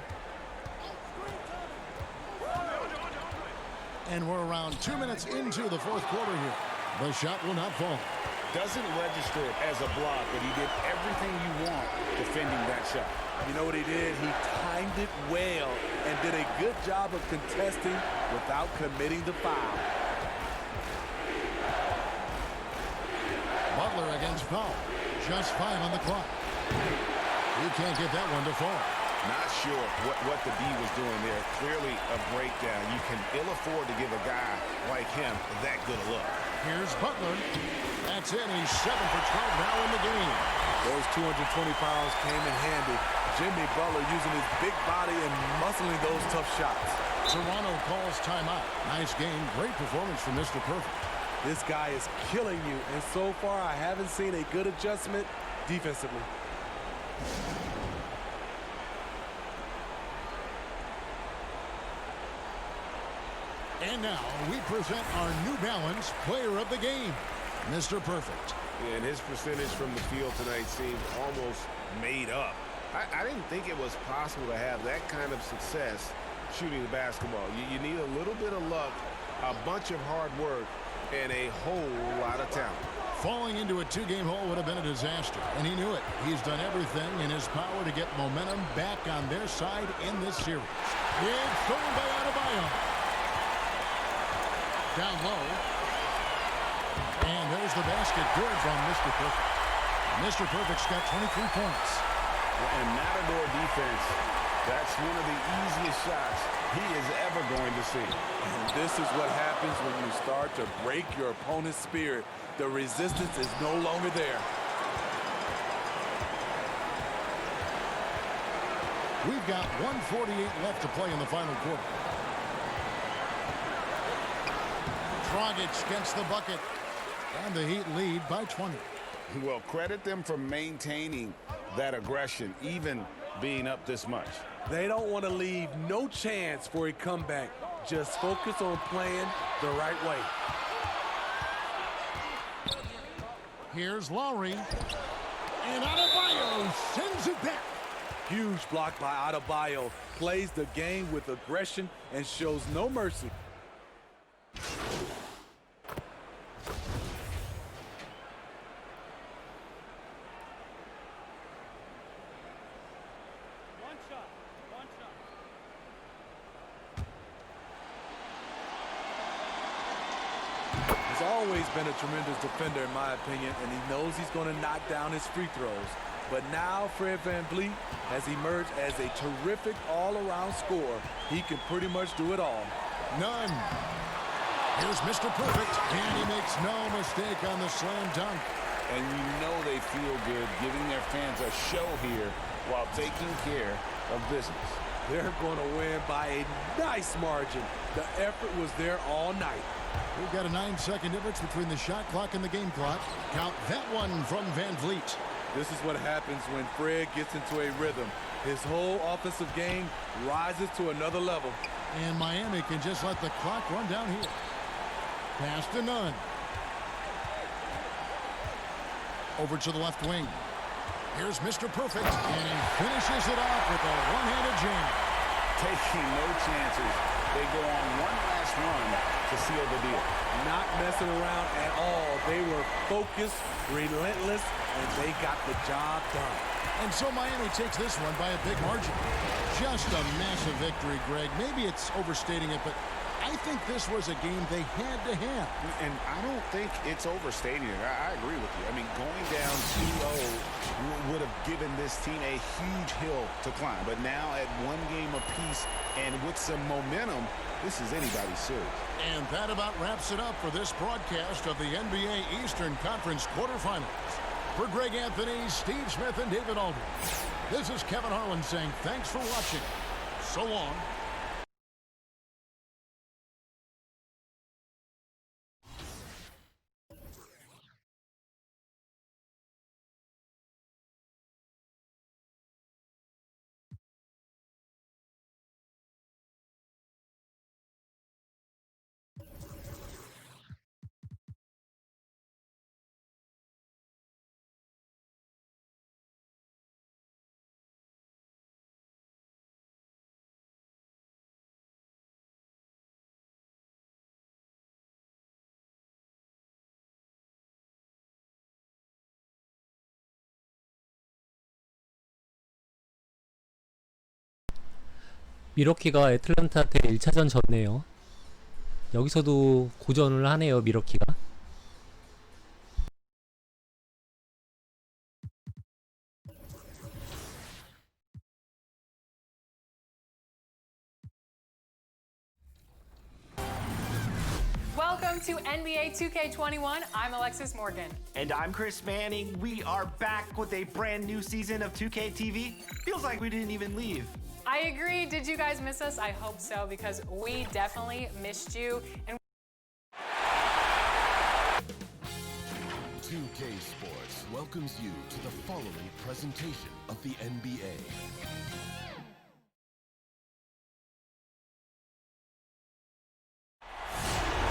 And we're around 2 minutes into the fourth quarter here. The shot will not fall. Doesn't register as a block, but he did everything you want defending that shot. You know what he did? He timed it well and did a good job of contesting without committing the foul. Butler against Powell. Just 5 on the clock. He can't get that one to fall. Not sure what the D was doing there. Clearly a breakdown. You can ill afford to give a guy like him that good a look. Here's Butler. That's it. He's 7 for 12 now in the game. Those 220 pounds came in handy. Jimmy Butler using his big body and muscling those tough shots. Toronto calls timeout. Nice game. Great performance from Mr. Perfect. This guy is killing you, and so far I haven't seen a good adjustment defensively. And now we present our New Balance Player of the Game, Mr. Perfect. And his percentage from the field tonight seemed almost made up. I didn't think it was possible to have that kind of success shooting the basketball. You need a little bit of luck, a bunch of hard work, and a whole lot of talent. Falling into a 2-game hole would have been a disaster, and he knew it. He's done everything in his power to get momentum back on their side in this series. It's stolen by Adebayo. Down low. And there's the basket. Good from Mr. Perfect. Mr. Perfect's got 23 points. And Matador defense, that's one of the easiest shots he is ever going to see. And this is what happens when you start to break your opponent's spirit. The resistance is no longer there. We've got 1:48 left to play in the final quarter. Dragic gets the bucket. And the Heat lead by 20. Well, credit them for maintaining that aggression, even being up this much. They don't want to leave no chance for a comeback. Just focus on playing the right way. Here's Lowry. And Adebayo sends it back. Huge block by Adebayo. Plays the game with aggression and shows no mercy. He's always been a tremendous defender, in my opinion, and he knows he's going to knock down his free throws. But now Fred Van Vliet has emerged as a terrific all-around scorer. He can pretty much do it all. None. Here's Mr. Perfect, and he makes no mistake on the slam dunk. And you know they feel good giving their fans a show here while taking care of business. They're going to win by a nice margin. The effort was there all night. We've got a 9-second difference between the shot clock and the game clock. Count that one from Van Vliet. This is what happens when Fred gets into a rhythm. His whole offensive game rises to another level. And Miami can just let the clock run down here. Pass to none. Over to the left wing. Here's Mr. Perfect, and he finishes it off with a one-handed jam. Taking no chances. They go on one last run to seal the deal. Not messing around at all. They were focused, relentless, and they got the job done. And so Miami takes this one by a big margin. Just a massive victory, Greg. Maybe it's overstating it, but I think this was a game they had to have. And I don't think it's overstating it. I agree with you. I mean, going down 2-0 would have given this team a huge hill to climb. But now at one game apiece and with some momentum, this is anybody's series. And that about wraps it up for this broadcast of the NBA Eastern Conference quarterfinals. For Greg Anthony, Steve Smith, and David Aldridge, this is Kevin Harlan saying thanks for watching. So long. 미러키가 애틀랜타한테 1차전 졌네요. 여기서도 고전을 하네요, 미러키가. Welcome to NBA 2K21. I'm Alexis Morgan. And I'm Chris Manning. We are back with a brand new season of 2K TV. Feels like we didn't even leave. I agree. Did you guys miss us? I hope so, because we definitely missed you. And 2K Sports welcomes you to the following presentation of the NBA.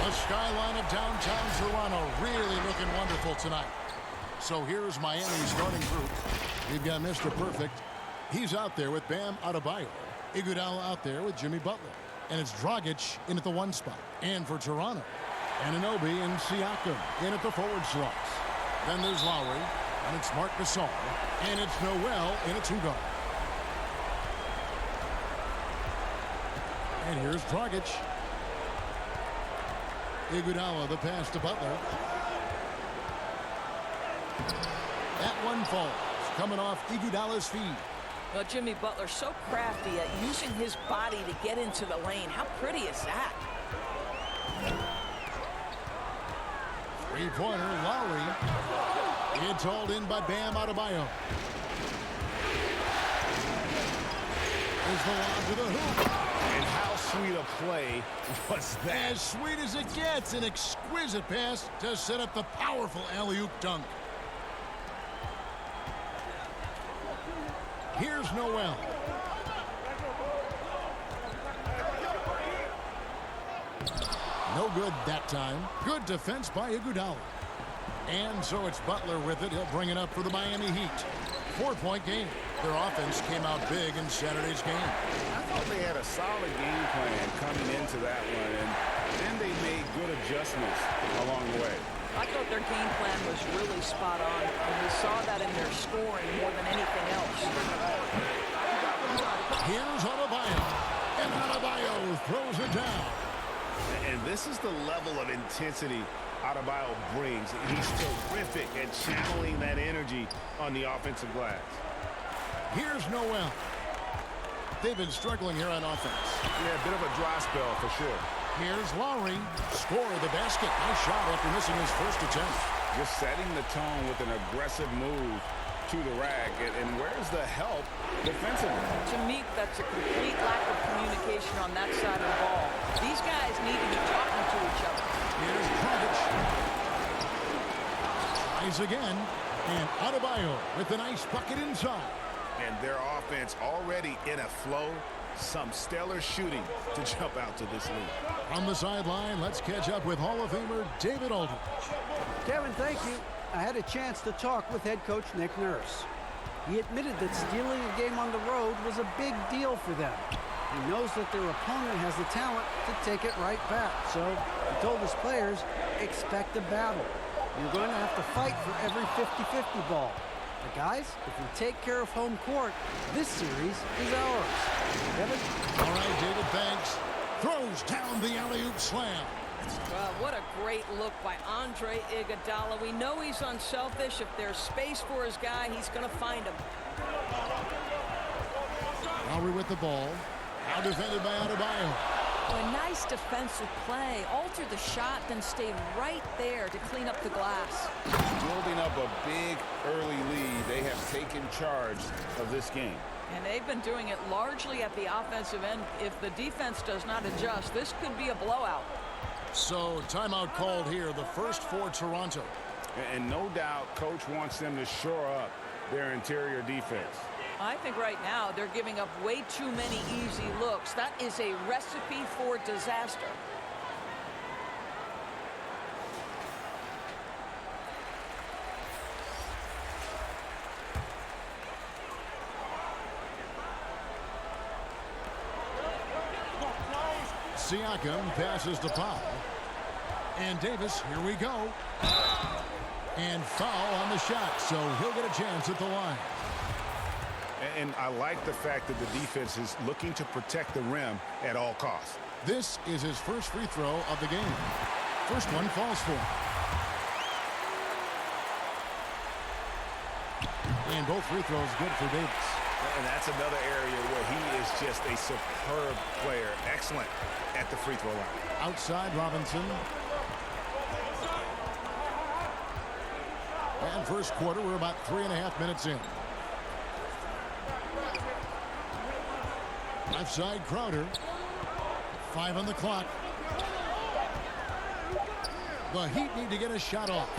The skyline of downtown Toronto really looking wonderful tonight. So here's Miami's starting group. We've got Mr. Perfect. He's out there with Bam Adebayo. Iguodala out there with Jimmy Butler. And it's Dragic in at the 1 spot. And for Toronto, Anunoby and Siakam in at the forward slots. Then there's Lowry, and it's Marc Gasol. And it's Noel in a 2-guard. And here's Dragic. Iguodala, the pass to Butler. That one falls, coming off Iguodala's feet. Well, Jimmy Butler so crafty at using his body to get into the lane. How pretty is that? Three-pointer, Lowry. It's hauled in by Bam Adebayo. There's the lob to the hoop. And how sweet a play was that? As sweet as it gets, an exquisite pass to set up the powerful alley-oop dunk. Here's Noel. No good that time. Good defense by Iguodala. And so it's Butler with it. He'll bring it up for the Miami Heat. 4-point game. Their offense came out big in Saturday's game. I thought they had a solid game plan coming into that one, and then they made good adjustments along the way. I thought their game plan was really spot on, and we saw that in their scoring more than anything else. Here's Adebayo. And Adebayo throws it down. And this is the level of intensity Adebayo brings. He's terrific at channeling that energy on the offensive glass. Here's Noel. They've been struggling here on offense. Yeah, a bit of a dry spell for sure. Here's Lowry. Score of the basket. Nice shot after missing his first attempt. Just setting the tone with an aggressive move to the rack. And where's the help defensively? To me, that's a complete lack of communication on that side of the ball. These guys need to be talking to each other. Here's Dragic. Tries again. And Adebayo with a nice bucket inside. And their offense already in a flow. Some stellar shooting to jump out to this lead. On the sideline, let's catch up with Hall of Famer David Aldridge. Kevin, thank you. I had a chance to talk with head coach Nick Nurse. He admitted that stealing a game on the road was a big deal for them. He knows that their opponent has the talent to take it right back. So he told his players, expect a battle. You're going to have to fight for every 50-50 ball. But guys, if we take care of home court, this series is ours. Kevin? All right, David, thanks. Throws down the alley-oop slam. Well, what a great look by Andre Iguodala. We know he's unselfish. If there's space for his guy, he's going to find him. Lowry with the ball. Now defended by Adebayo. A nice defensive play. Altered the shot, then stayed right there to clean up the glass. Building up a big early lead. They have taken charge of this game. And they've been doing it largely at the offensive end. If the defense does not adjust, this could be a blowout. So, timeout called here, the first for Toronto. And no doubt, coach wants them to shore up their interior defense. I think right now they're giving up way too many easy looks. That is a recipe for disaster. Siakam passes to Powell. And Davis, here we go. And foul on the shot, so he'll get a chance at the line. And I like the fact that the defense is looking to protect the rim at all costs. This is his first free throw of the game. First one falls for him. And both free throws good for Davis. And that's another area where he is just a superb player. Excellent at the free throw line. Outside Robinson. And first quarter, we're about 3.5 minutes in. Left side, Crowder. 5 on the clock. The Heat need to get a shot off.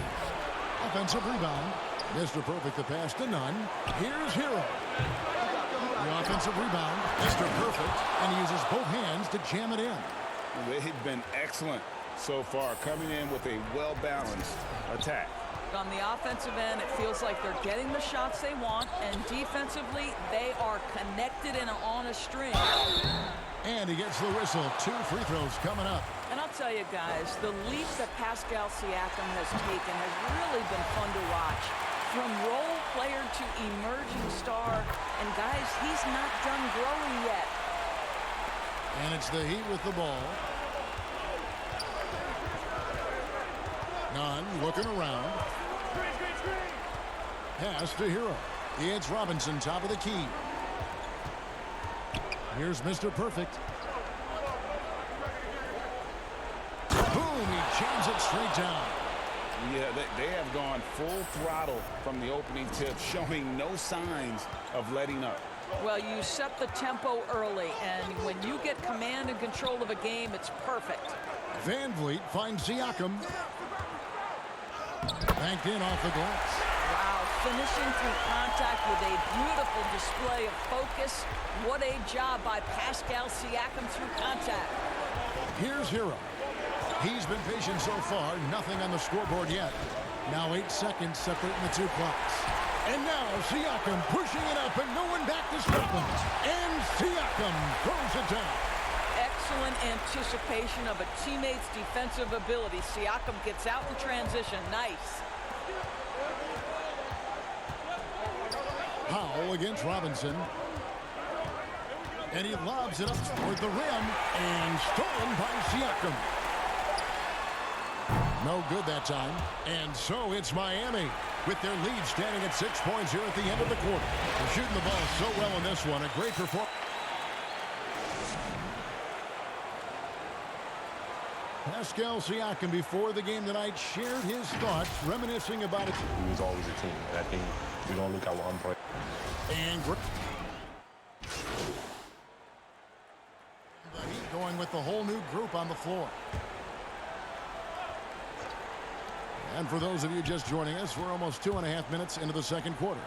Offensive rebound. Mr. Perfect, the pass to none. Here's Hero. The offensive rebound. Mr. Perfect. And he uses both hands to jam it in. They've been excellent so far, coming in with a well-balanced attack. On the offensive end, it feels like they're getting the shots they want, and defensively, they are connected and on a string. And he gets the whistle. 2 free throws coming up. And I'll tell you guys, the leap that Pascal Siakam has taken has really been fun to watch. From role player to emerging star, and guys, he's not done growing yet. And it's the Heat with the ball. Nunn looking around. Pass to Hero. It's Robinson, top of the key. Here's Mr. Perfect. Boom, he jams it straight down. Yeah, they have gone full throttle from the opening tip, showing no signs of letting up. Well, you set the tempo early, and when you get command and control of a game, it's perfect. Van Vliet finds Siakam. Banked in off the glass. Wow, finishing through contact with a beautiful display of focus. What a job by Pascal Siakam through contact. Here's Hero. He's been patient so far. Nothing on the scoreboard yet. Now 8 seconds separating the 2 clocks. And now Siakam pushing it up and no one back to stop him. And Siakam throws it down. Excellent anticipation of a teammate's defensive ability. Siakam gets out in transition. Nice. Powell against Robinson. And he lobs it up toward the rim. And stolen by Siakam. No good that time. And so it's Miami with their lead standing at 6 points here at the end of the quarter. They're shooting the ball so well in this one. A great performance. Pascal Siakam before the game tonight shared his thoughts, reminiscing about it. We was always a team, and I think we don't look at one point. And the Heat going with the whole new group on the floor. And for those of you just joining us, we're almost 2.5 minutes into the second quarter.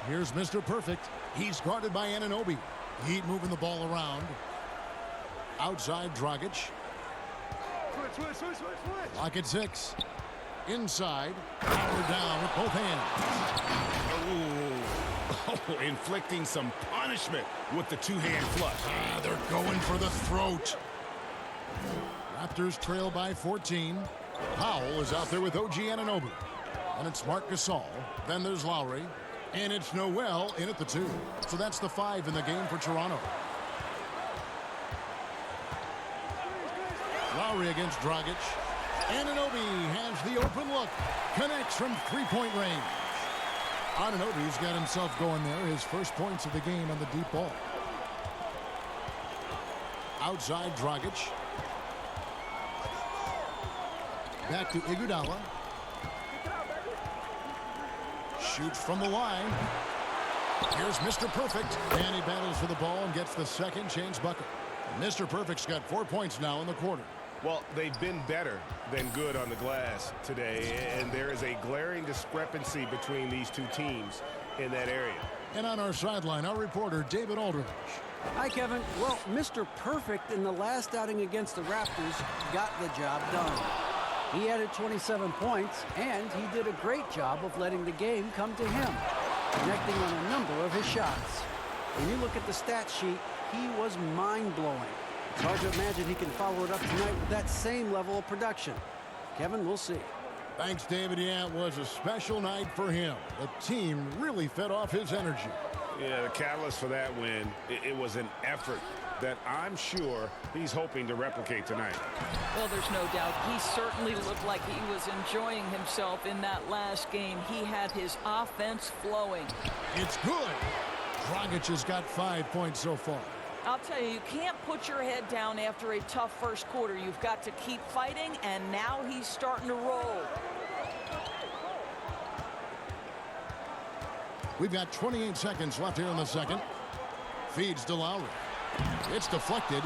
Here's Mr. Perfect. He's guarded by Anunoby. Heat moving the ball around. Outside Dragic. Lock at 6. Inside. Power down with both hands. Oh, inflicting some punishment with the two-hand flush. They're going for the throat. Raptors trail by 14. Powell is out there with OG Anunoby. And it's Marc Gasol. Then there's Lowry. And it's Noel in at the 2. So that's the 5 in the game for Toronto. Lowry against Dragic. Anunoby has the open look. Connects from three-point range. Anunoby's got himself going there. His first points of the game on the deep ball. Outside Dragic. Back to Iguodala. Shoots from the line. Here's Mr. Perfect. And he battles for the ball and gets the second chance bucket. Mr. Perfect's got 4 points now in the quarter. Well, they've been better than good on the glass today, and there is a glaring discrepancy between these two teams in that area. And on our sideline, our reporter, David Aldridge. Hi, Kevin. Well, Mr. Perfect in the last outing against the Raptors got the job done. He added 27 points, and he did a great job of letting the game come to him, connecting on a number of his shots. When you look at the stat sheet, he was mind-blowing. It's hard to imagine he can follow it up tonight with that same level of production. Kevin, we'll see. Thanks, David. Yeah, it was a special night for him. The team really fed off his energy. Yeah, the catalyst for that win, it was an effort that I'm sure he's hoping to replicate tonight. Well, there's no doubt. He certainly looked like he was enjoying himself in that last game. He had his offense flowing. It's good. Dragic has got 5 points so far. I'll tell you, you can't put your head down after a tough first quarter. You've got to keep fighting, and now he's starting to roll. We've got 28 seconds left here in the second. Feeds to Lowry. It's deflected.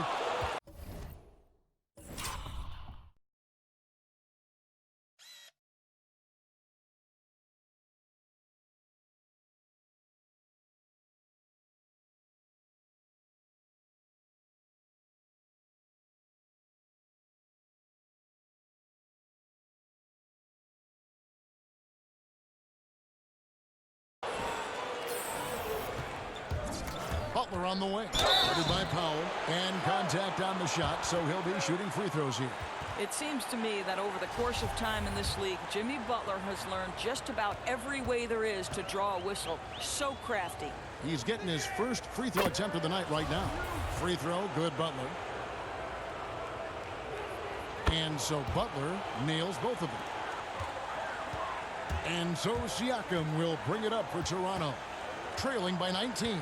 Butler on the way. Guarded by Powell. And contact on the shot, so he'll be shooting free throws here. It seems to me that over the course of time in this league, Jimmy Butler has learned just about every way there is to draw a whistle. So crafty. He's getting his first free throw attempt of the night right now. Free throw, good Butler. And so Butler nails both of them. And so Siakam will bring it up for Toronto, trailing by 19.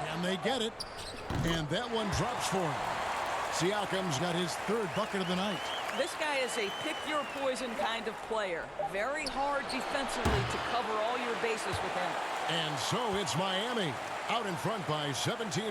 Can they get it? And that one drops for him. Siakam's got his third bucket of the night. This guy is a pick-your-poison kind of player. Very hard defensively to cover all your bases with him. And so it's Miami out in front by 17.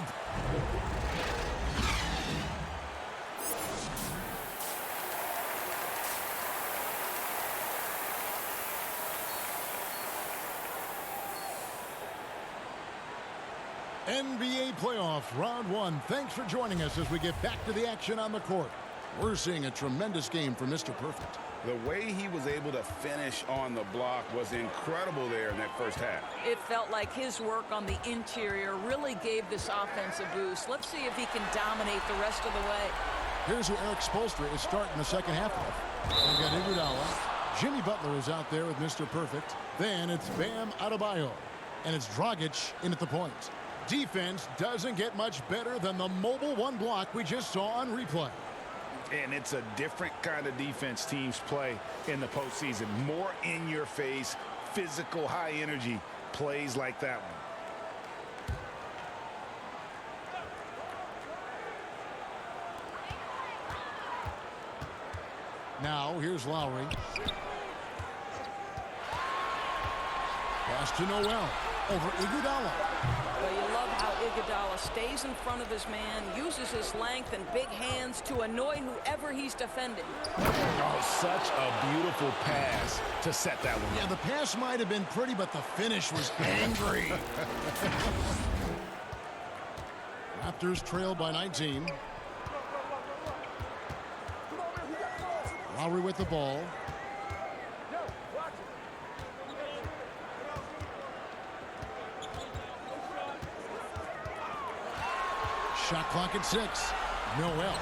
NBA playoffs, round 1. Thanks for joining us as we get back to the action on the court. We're seeing a tremendous game for Mr. Perfect. The way he was able to finish on the block was incredible there in that first half. It felt like his work on the interior really gave this offense a boost. Let's see if he can dominate the rest of the way. Here's who Eric Spoelstra is starting the second half with. We've got Iguodala. Jimmy Butler is out there with Mr. Perfect. Then it's Bam Adebayo. And it's Dragic in at the point. Defense doesn't get much better than the mobile one block we just saw on replay. And it's a different kind of defense teams play in the postseason. More in your face, physical, high energy plays like that one. Now here's Lowry. Pass to Noel. over Iguodala. Well, you love how Iguodala stays in front of his man, uses his length and big hands to annoy whoever he's defending. Oh, such a beautiful pass to set that one. Yeah, the pass might have been pretty, but the finish was angry. Raptors trail by 19. Lowry with the ball. Shot clock at 6. Noel,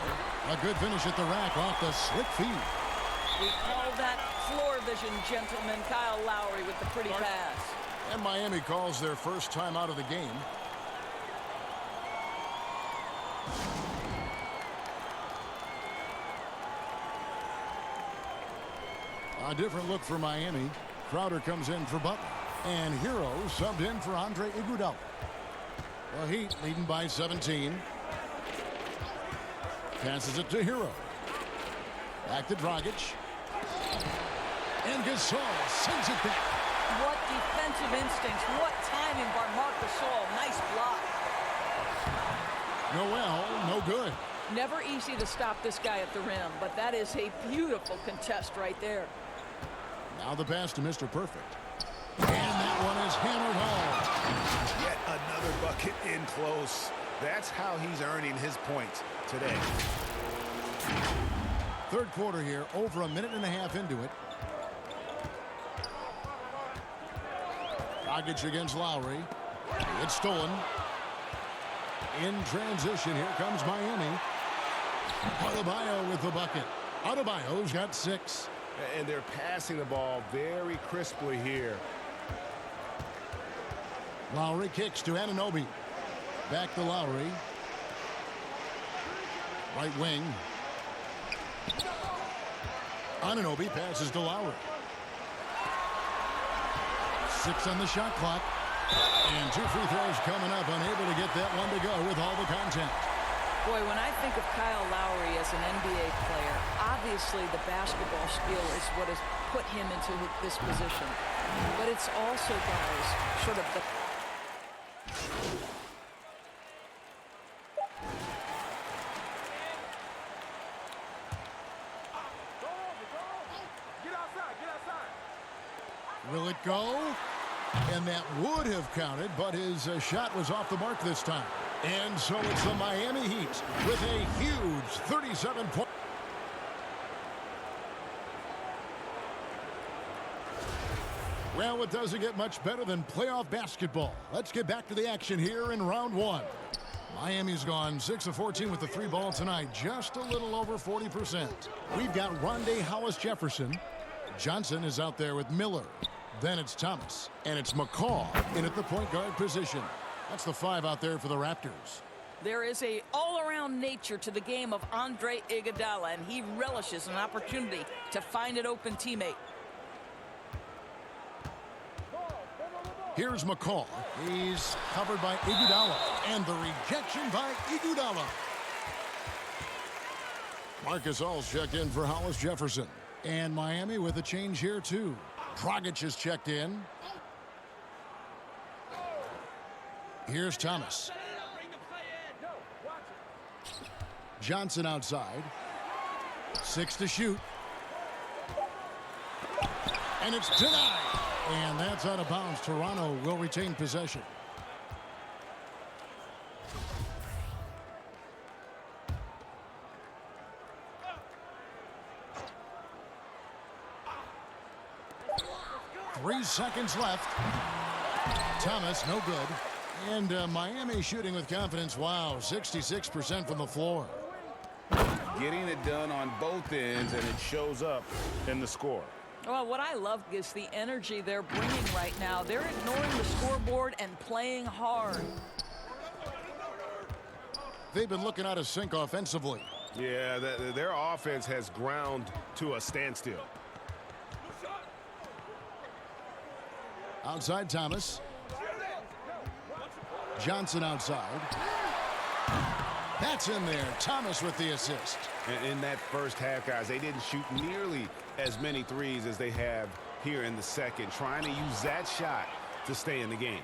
a good finish at the rack off the slick feed. We call that floor vision, gentlemen. Kyle Lowry with the pretty pass. And Miami calls their first time out of the game. A different look for Miami. Crowder comes in for Butler. And Hero subbed in for Andre Iguodala. The Heat leading by 17. Passes it to Hero. Back to Dragic. And Gasol sends it back. What defensive instincts. What timing by Marc Gasol. Nice block. Noel, no good. Never easy to stop this guy at the rim, but that is a beautiful contest right there. Now the pass to Mr. Perfect. And that one is hammered home. Yet another bucket in close. That's how he's earning his points today. Third quarter here, over a minute and a half into it. Dragic against Lowry. It's stolen. In transition, here comes Miami. Adebayo with the bucket. Adebayo's got 6. And they're passing the ball very crisply here. Lowry kicks to Anunoby. Back to Lowry. Right wing. Anunoby passes to Lowry. 6 on the shot clock. And 2 free throws coming up. Unable to get that one to go with all the contact. Boy, when I think of Kyle Lowry as an NBA player, obviously the basketball skill is what has put him into this position. But it's also, guys, sort of the... Will it go? And that would have counted, but his shot was off the mark this time. And so it's the Miami Heat with a huge 37-point. Well, it doesn't get much better than playoff basketball. Let's get back to the action here in round 1. Miami's gone 6 of 14 with the 3 ball tonight, just a little over 40%. We've got Rondé Hollis-Jefferson. Johnson is out there with Miller. Then it's Thomas. And it's McCaw in at the point guard position. That's the 5 out there for the Raptors. There is a all-around nature to the game of Andre Iguodala, and he relishes an opportunity to find an open teammate. Here's McCaw. He's covered by Iguodala. And the rejection by Iguodala. Marcus All's checked in for Hollis-Jefferson. And Miami with a change here, too. Dragic is checked in. Here's Thomas. Johnson outside. 6 to shoot. And it's denied. And that's out of bounds. Toronto will retain possession. Three seconds left. Thomas, no good. And Miami shooting with confidence. Wow, 66% from the floor. Getting it done on both ends, and it shows up in the score. Well, what I love is the energy they're bringing right now. They're ignoring the scoreboard and playing hard. They've been looking out of sync offensively. Yeah, their offense has ground to a standstill. Outside Thomas. Johnson outside. That's in there. Thomas with the assist. In that first half, guys, they didn't shoot nearly as many threes as they have here in the second, trying to use that shot to stay in the game.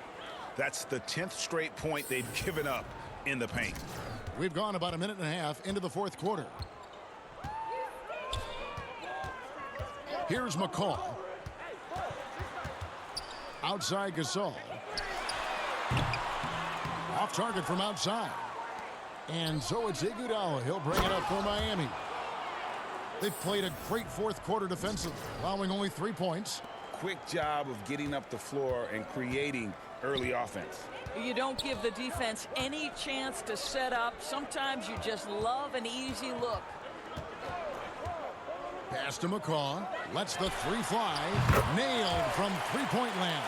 That's the 10th straight point they've given up in the paint. We've gone about a minute and a half into the fourth quarter. Here's McCall. Outside Gasol. Off target from outside. And so it's Iguodala. He'll bring it up for Miami. They've played a great fourth quarter defensively, allowing only 3 points. Quick job of getting up the floor and creating early offense. You don't give the defense any chance to set up. Sometimes you just love an easy look. Pass to McCaw. Lets the three fly. Nailed from three-point land.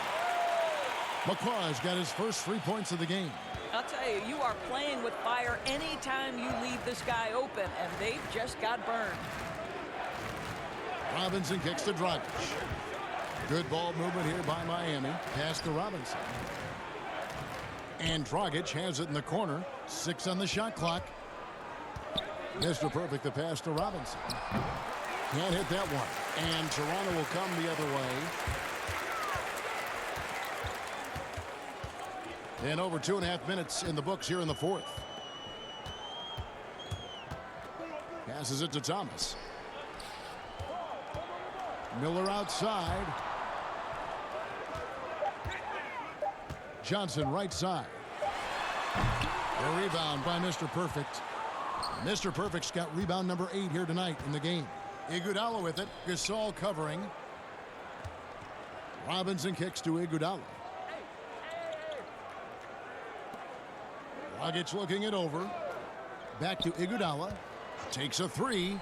McCaw's got his first 3 points of the game. I'll tell you, you are playing with fire anytime you leave this guy open, and they've just got burned. Robinson kicks to Dragic. Good ball movement here by Miami. Pass to Robinson. And Dragic has it in the corner. 6 on the shot clock. Mr. Perfect, the pass to Robinson. Can't hit that one. And Toronto will come the other way. And over 2.5 minutes in the books here in the fourth. Passes it to Thomas. Miller outside. Johnson right side. A rebound by Mr. Perfect. Mr. Perfect's got rebound number 8 here tonight in the game. Iguodala with it. Gasol covering. Robinson kicks to Iguodala. Dragic looking it over. Back to Iguodala. Takes a 3.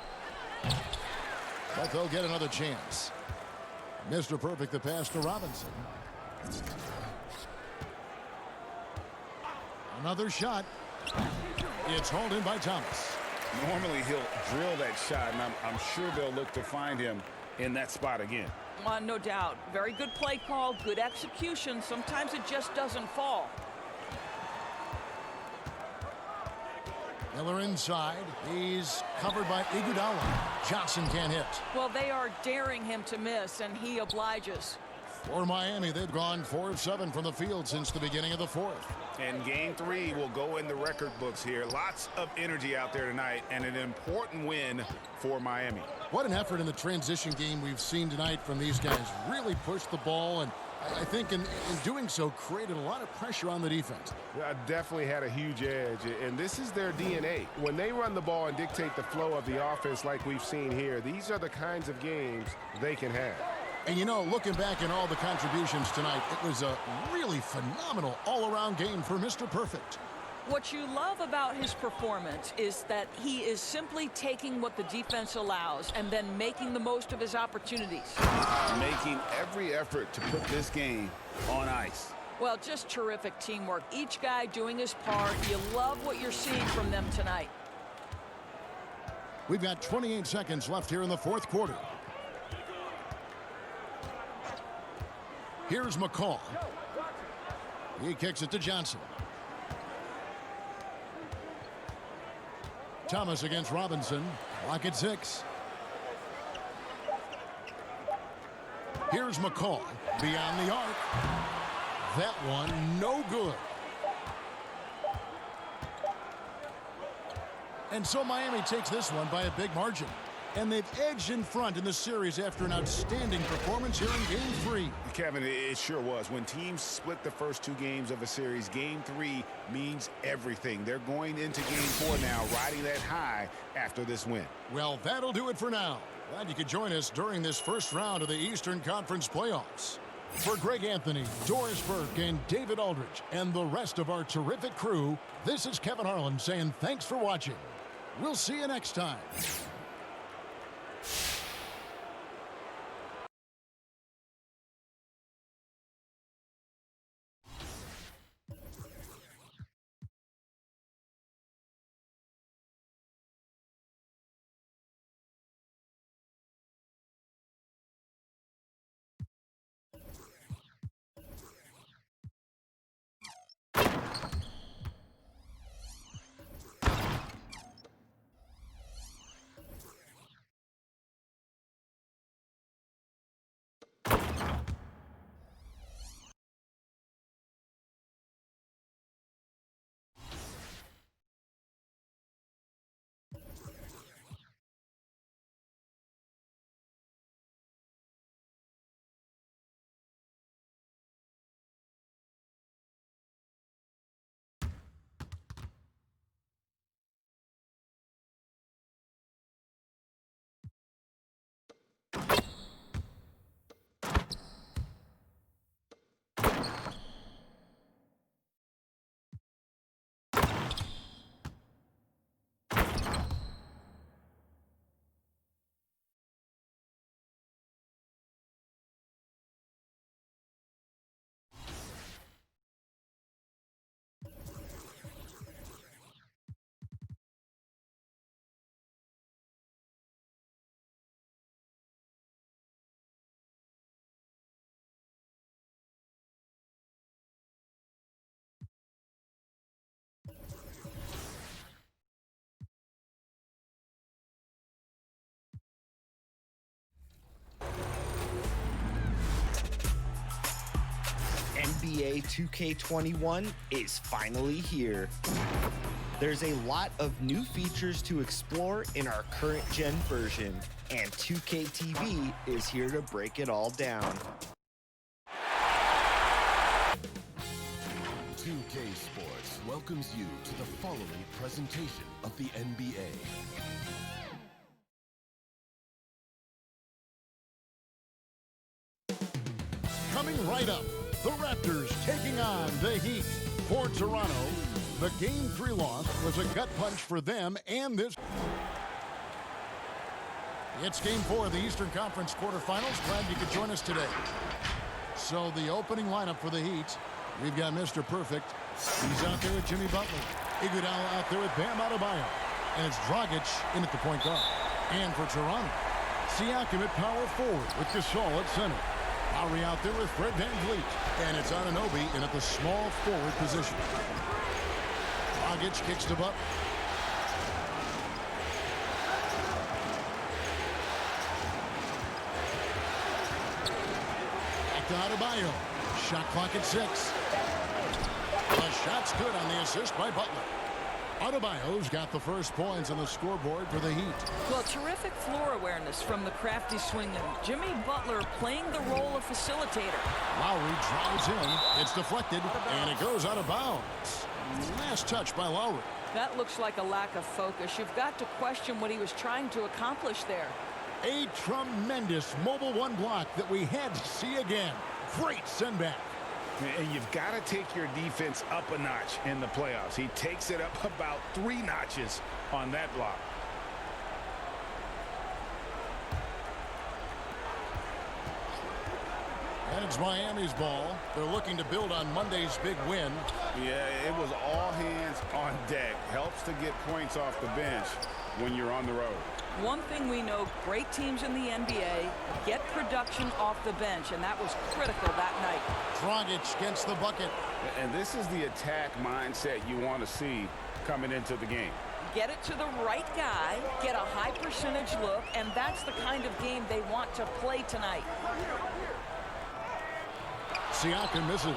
But they'll get another chance. Mr. Perfect, the pass to Robinson. Another shot. It's hauled in by Thomas. Normally he'll drill that shot, and I'm sure they'll look to find him in that spot again. No doubt. Very good play call, good execution. Sometimes it just doesn't fall. Miller inside. He's covered by Iguodala. Johnson can't hit. Well, they are daring him to miss, and he obliges. For Miami, they've gone 4 of 7 from the field since the beginning of the fourth. And game 3 will go in the record books here. Lots of energy out there tonight, and an important win for Miami. What an effort in the transition game we've seen tonight from these guys. Really pushed the ball, and I think in doing so created a lot of pressure on the defense. Definitely had a huge edge, and this is their DNA. When they run the ball and dictate the flow of the offense like we've seen here, these are the kinds of games they can have. And you know, looking back at all the contributions tonight, it was a really phenomenal all-around game for Mr. Perfect. What you love about his performance is that he is simply taking what the defense allows and then making the most of his opportunities. Making every effort to put this game on ice. Well, just terrific teamwork. Each guy doing his part. You love what you're seeing from them tonight. We've got 28 seconds left here in the fourth quarter. Here's McCall. He kicks it to Johnson. Thomas against Robinson. Clock at 6. Here's McCall. Beyond the arc. That one no good. And so Miami takes this one by a big margin. And they've edged in front in the series after an outstanding performance here in Game 3. Kevin, it sure was. When teams split the first 2 games of a series, Game 3 means everything. They're going into Game 4 now, riding that high after this win. Well, that'll do it for now. Glad you could join us during this first round of the Eastern Conference playoffs. For Greg Anthony, Doris Burke, and David Aldridge, and the rest of our terrific crew, this is Kevin Harlan saying thanks for watching. We'll see you next time. NBA 2K21 is finally here. There's a lot of new features to explore in our current gen version, and 2K TV is here to break it all down. 2K Sports welcomes you to the following presentation of the NBA. Coming right up, the Raptors taking on the Heat. For Toronto, the Game 3 loss was a gut punch for them and this. It's Game 4 of the Eastern Conference quarterfinals. Glad you could join us today. So the opening lineup for the Heat, we've got Mr. Perfect. He's out there with Jimmy Butler. Iguodala out there with Bam Adebayo. And it's Dragic in at the point guard. And for Toronto, Siakam at power forward with Gasol at center. Lowry out there with Fred VanVleet. And it's Anunoby in at the small forward position. Dragic kicks to Butler. Back to Adebayo. Shot clock at 6. The shot's good on the assist by Butler. Adebayo's got the first points on the scoreboard for the Heat. Well, terrific floor awareness from the crafty swingman. Jimmy Butler playing the role of facilitator. Lowry drives in. It's deflected, and it goes out of bounds. Last touch by Lowry. That looks like a lack of focus. You've got to question what he was trying to accomplish there. A tremendous mobile one block that we had to see again. Great send back. And you've got to take your defense up a notch in the playoffs. He takes it up about 3 notches on that block. And it's Miami's ball. They're looking to build on Monday's big win. Yeah, it was all hands on deck. Helps to get points off the bench when you're on the road. One thing we know, great teams in the NBA get production off the bench, and that was critical that night. Dragic gets the bucket. And this is the attack mindset you want to see coming into the game. Get it to the right guy, get a high percentage look, and that's the kind of game they want to play tonight. Siakam misses.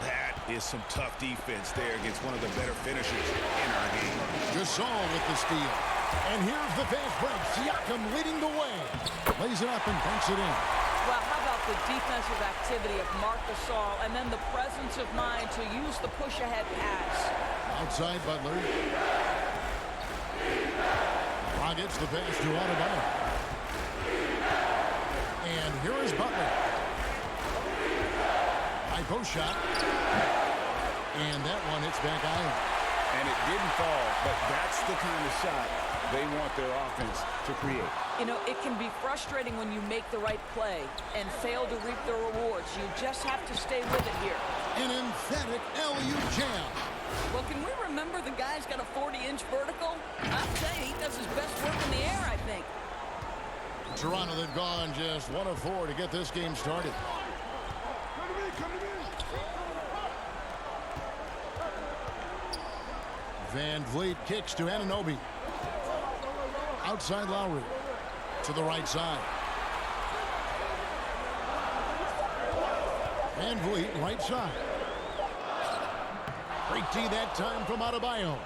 That is some tough defense there against one of the better finishers in our game. Gasol with the steal. And here's the fast break. Siakam leading the way. Lays it up and banks it in. Well, how about the defensive activity of Marc Gasol and then the presence of mind to use the push-ahead pass. Outside Butler. Gets the pass to Adebayo. And here is Butler. High post shot. And that one hits back iron. And it didn't fall, but that's the kind of shot they want their offense to create. You know, it can be frustrating when you make the right play and fail to reap the rewards. You just have to stay with it here. An emphatic alley-oop jam. Well, can we remember the guy's got a 40-inch vertical? I'll tell you, he does his best work in the air, I think. Toronto, they've gone just 1 of 4 to get this game started. VanVleet kicks to Anunoby. Outside Lowry. To the right side. VanVleet, right side. Great D that time from Adebayo.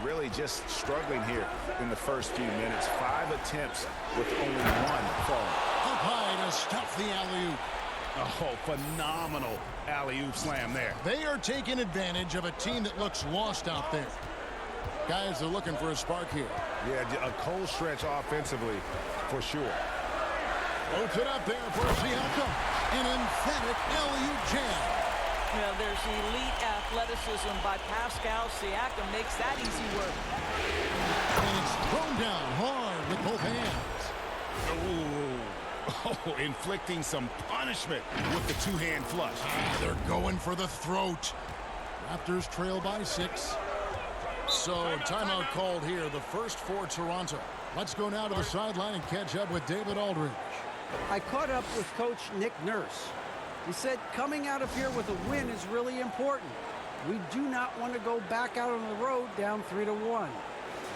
Really just struggling here in the first few minutes. 5 attempts with only 1 fall. Up high to stuff the alley-oop. Oh, phenomenal alley-oop slam there. They are taking advantage of a team that looks lost out there. Guys are looking for a spark here. Yeah, a cold stretch offensively, for sure. Floats it up there for Siakam. An emphatic alley-oop jam. Well, there's elite athleticism by Pascal Siakam. Makes that easy work. And it's thrown down hard with both hands. Oh, inflicting some punishment with the 2-hand flush. They're going for the throat. Raptors trail by 6. So timeout called here, the first for Toronto. Let's go now to the sideline and catch up with David Aldridge. I caught up with Coach Nick Nurse. He said coming out of here with a win is really important. We do not want to go back out on the road down 3-1.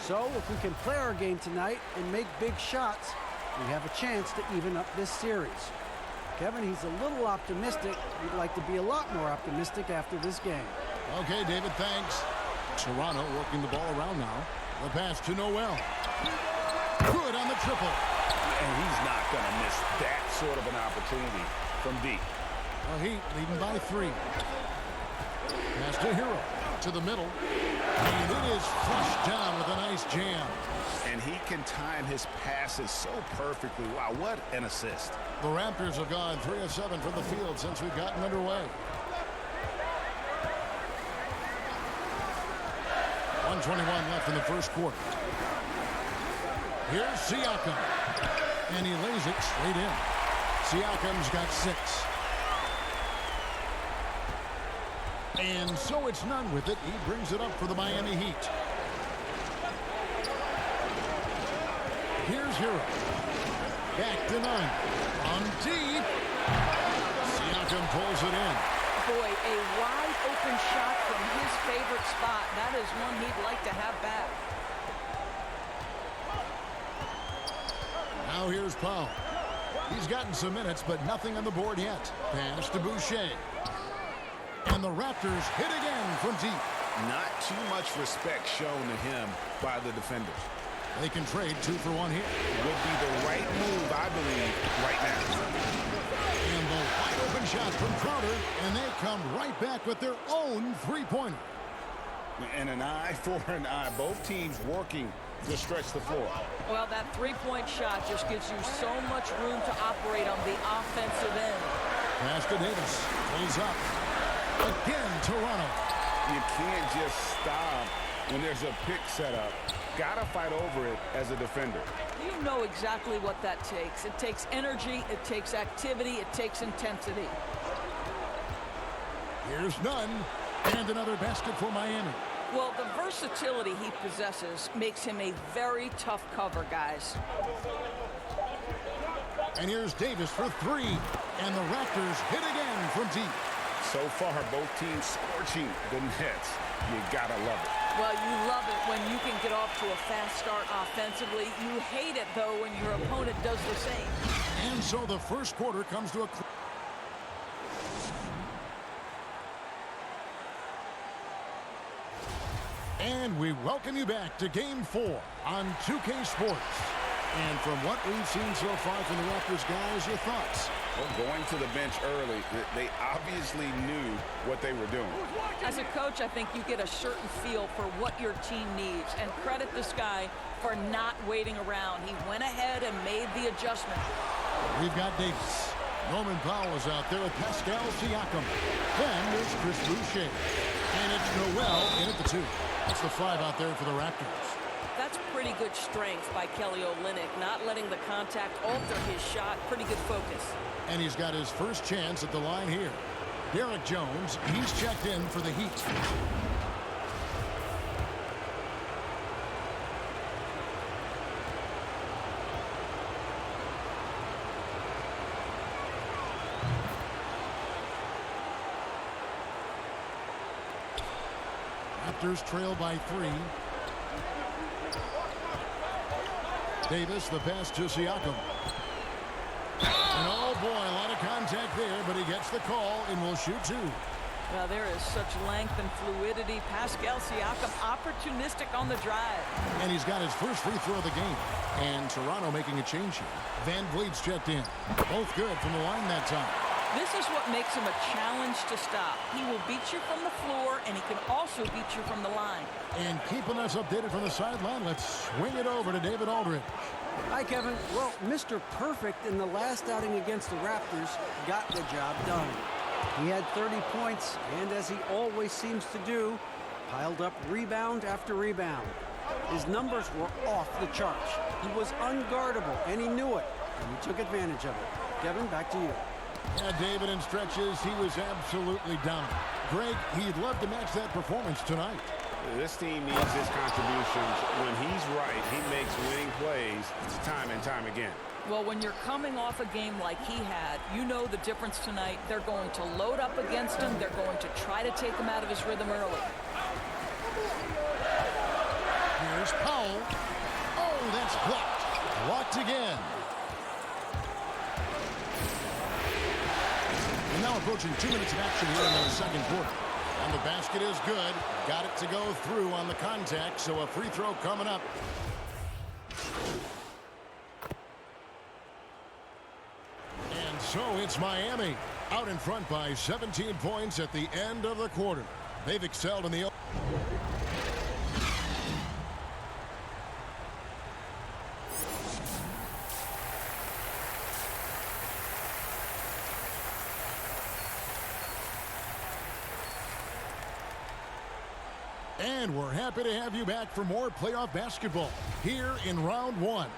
So if we can play our game tonight and make big shots, we have a chance to even up this series. Kevin, he's a little optimistic. He'd like to be a lot more optimistic after this game. Okay, David, thanks. Toronto working the ball around now. The pass to Noel. Good on the triple. And he's not going to miss that sort of an opportunity from deep. Well, Heat leading by 3. Pass to Hero. To the middle. And it is flushed down with a nice jam. And he can time his passes so perfectly. Wow, what an assist. The Raptors have gone 3 of 7 from the field since we've gotten underway. 1:21 left in the first quarter. Here's Siakam. And he lays it straight in. Siakam's got 6. And so it's none with it. He brings it up for the Miami Heat. Here's Hero. Back to 9. On deep. Siakam pulls it in. Boy, a wide open shot from his favorite spot. That is one he'd like to have back. Now here's Powell. He's gotten some minutes, but nothing on the board yet. Pass to Boucher. And the Raptors hit again from deep. Not too much respect shown to him by the defenders. They can trade 2 for 1 here. Would be the right move, I believe, right now. And the wide open shot from Crowder, and they come right back with their own 3-pointer. And an eye for an eye. Both teams working to stretch the floor. Well, that 3-point shot just gives you so much room to operate on the offensive end. Pass to Davis. Pulls up. Again, Toronto. You can't just stop when there's a pick set up. Gotta fight over it as a defender. You know exactly what that takes. It takes energy, it takes activity, it takes intensity. Here's none. And another basket for Miami. Well, the versatility he possesses makes him a very tough cover, guys. And here's Davis for 3. And the Raptors hit again from deep. So far, both teams scorching the nets. You gotta love it. Well, you love it when you can get off to a fast start offensively. You hate it, though, when your opponent does the same. And so the first quarter comes to a close. And we welcome you back to Game 4 on 2K Sports. And from what we've seen so far from the Raptors, guys, your thoughts? Well, going to the bench early, they obviously knew what they were doing. As a coach, I think you get a certain feel for what your team needs. And credit this guy for not waiting around. He went ahead and made the adjustment. We've got Davis. Norman Powell is out there with Pascal Siakam. Then there's Chris Boucher. And it's Noel in at the 2. That's the 5 out there for the Raptors. That's pretty good strength by Kelly Olynyk, not letting the contact alter his shot. Pretty good focus. And he's got his first chance at the line here. Derek Jones, he's checked in for the Heat. Raptors trail by 3. Davis, the pass to Siakam. And oh boy, a lot of contact there, but he gets the call and will shoot 2. Well, there is such length and fluidity. Pascal Siakam opportunistic on the drive. And he's got his first free throw of the game. And Toronto making a change here. Van Vliet's checked in. Both good from the line that time. This is what makes him a challenge to stop. He will beat you from the floor, and he can also beat you from the line. And keeping us updated from the sideline, let's swing it over to David Aldridge. Hi, Kevin. Well, Mr. Perfect in the last outing against the Raptors got the job done. He had 30 points, and as he always seems to do, piled up rebound after rebound. His numbers were off the charts. He was unguardable, and he knew it, and he took advantage of it. Kevin, back to you. Yeah, David, in stretches, he was absolutely dominant. Greg, he'd love to match that performance tonight. This team needs his contributions. When he's right, he makes winning plays time and time again. Well, when you're coming off a game like he had, you know the difference tonight. They're going to load up against him. They're going to try to take him out of his rhythm early. Here's Powell. Oh, that's blocked. Blocked again. Now approaching 2 minutes of action here in the second quarter. And the basket is good. Got it to go through on the contact, so a free throw coming up. And so it's Miami out in front by 17 points at the end of the quarter. They've excelled in the... And we're happy to have you back for more playoff basketball here in round one.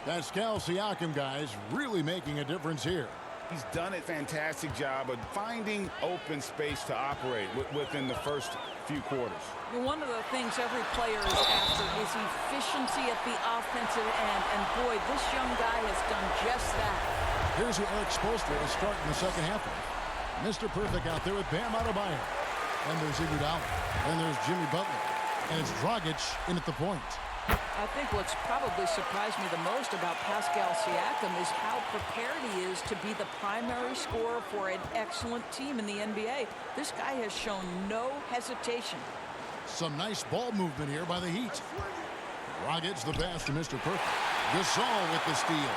Pascal Siakam, guys, really making a difference here. He's done a fantastic job of finding open space to operate within the first few quarters. One of the things every player is after is efficiency at the offensive end. And boy, this young guy has done just that. Here's who Eric Spoelstra will start in the second half. Mr. Perfect out there with Bam Adebayo. And there's Iguodala. And there's Jimmy Butler. And it's Dragic in at the point. I think what's probably surprised me the most about Pascal Siakam is how prepared he is to be the primary scorer for an excellent team in the NBA. This guy has shown no hesitation. Some nice ball movement here by the Heat. Dragic the pass to Mr. Perfect. Gasol with the steal.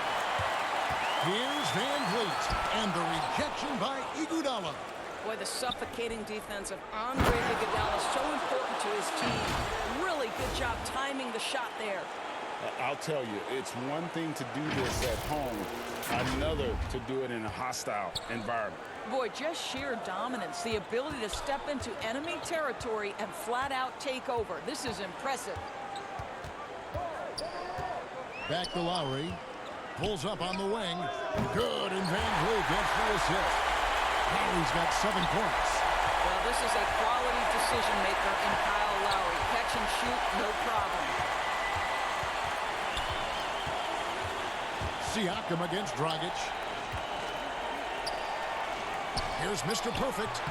Here's Van Vliet. And the rejection by Iguodala. Boy, the suffocating defense of Andre Iguodala is so important to his team. Really good job timing the shot there. I'll tell you, it's one thing to do this at home, another to do it in a hostile environment. Boy, just sheer dominance, the ability to step into enemy territory and flat out take over. This is impressive. Back to Lowry. Pulls up on the wing. Good, and Van Vliet gets the assist. Lowry's got 7 points. Well, this is a quality decision maker in Kyle Lowry. Catch and shoot, no problem. Siakam against Dragic. Here's Mr. Perfect.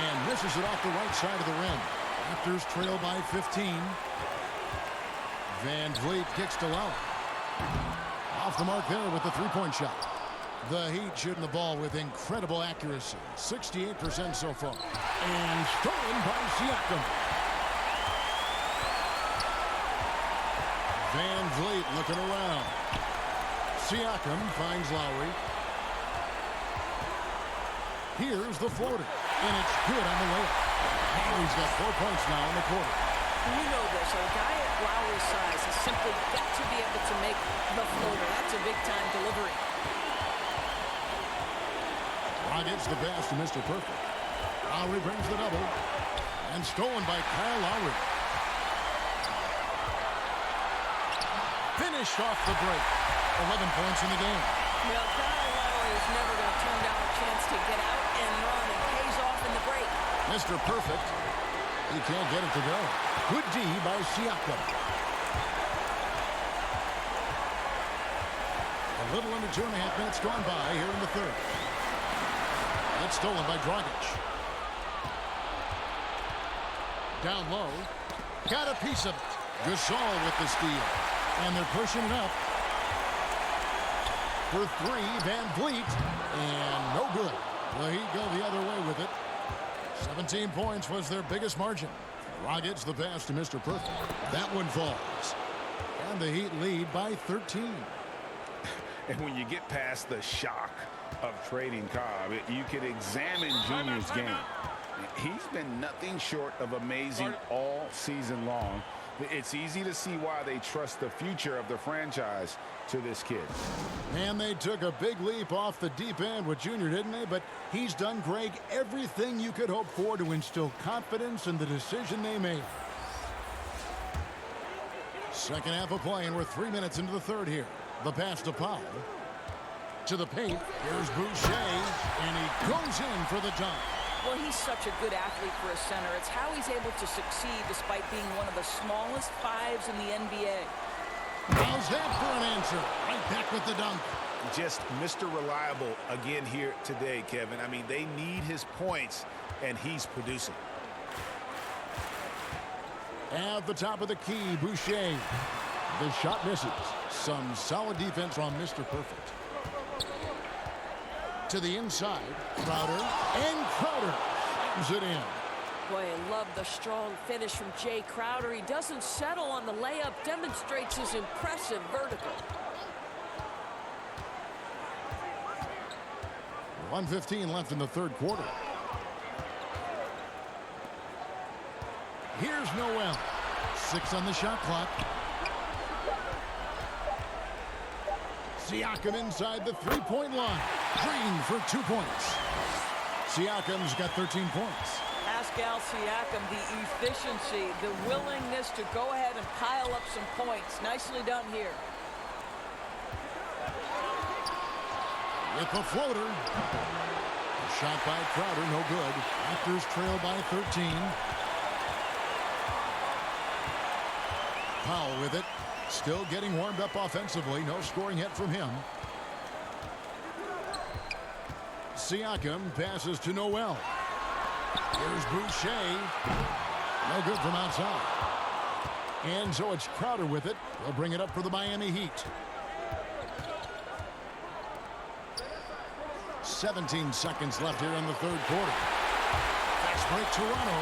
And misses it off the right side of the rim. Raptors trail by 15. Van Vliet kicks to Lowry. Off the mark there with the three-point shot. The Heat shooting the ball with incredible accuracy. 68% so far. And stolen by Siakam. Van Vliet looking around. Siakam finds Lowry. Here's the floater. And it's good on the layup. Lowry's got 4 points now in the quarter. You know this. A guy at Lowry's size has simply got to be able to make the floater. That's a big-time delivery. Gets the pass to Mr. Perfect. Lowry brings the double. And stolen by Kyle Lowry. Finished off the break. 11 points in the game. Well, Kyle Lowry is never going to turn down a chance to get out and run. It pays off in the break. Mr. Perfect. He can't get it to go. Good D by Siakam. A little under 2.5 minutes gone by here in the third. It's stolen by Dragic. Down low. Got a piece of it. Gasol with the steal. And they're pushing it up. For 3, Van Vliet. And no good. The Heat go the other way with it. 17 points was their biggest margin. Dragic the pass to Mr. Perfect. That one falls. And the Heat lead by 13. And when you get past the shock of trading Cobb, you can examine Junior's game. He's been nothing short of amazing all season long. It's easy to see why they trust the future of the franchise to this kid. And they took a big leap off the deep end with Junior, didn't they? But he's done, Greg, everything you could hope for to instill confidence in the decision they made. Second half of play, and we're 3 minutes into the third here. The pass to Powell. To the paint. Here's Boucher, and he goes in for the dunk. Well, he's such a good athlete for a center. It's how he's able to succeed despite being one of the smallest fives in the NBA. How's that for an answer? Right back with the dunk. Just Mr. Reliable again here today, Kevin. I mean, they need his points, and he's producing. At the top of the key, Boucher. The shot misses. Some solid defense on Mr. Perfect. to the inside. Crowder, and Crowder slams it in. Boy, I love the strong finish from Jay Crowder. He doesn't settle on the layup, demonstrates his impressive vertical. 1:15 left in the third quarter. Here's Noel. 6 on the shot clock. Siakam inside the three-point line. Green for 2 points. Siakam's got 13 points. Pascal Siakam, the efficiency, the willingness to go ahead and pile up some points. Nicely done here. With the floater. Shot by Crowder, no good. Raptors trail by 13. Powell with it. Still getting warmed up offensively. No scoring hit from him. Siakam passes to Noel. Here's Boucher. No good from outside. And so it's Crowder with it. They'll bring it up for the Miami Heat. 17 seconds left here in the third quarter. Fast break Toronto.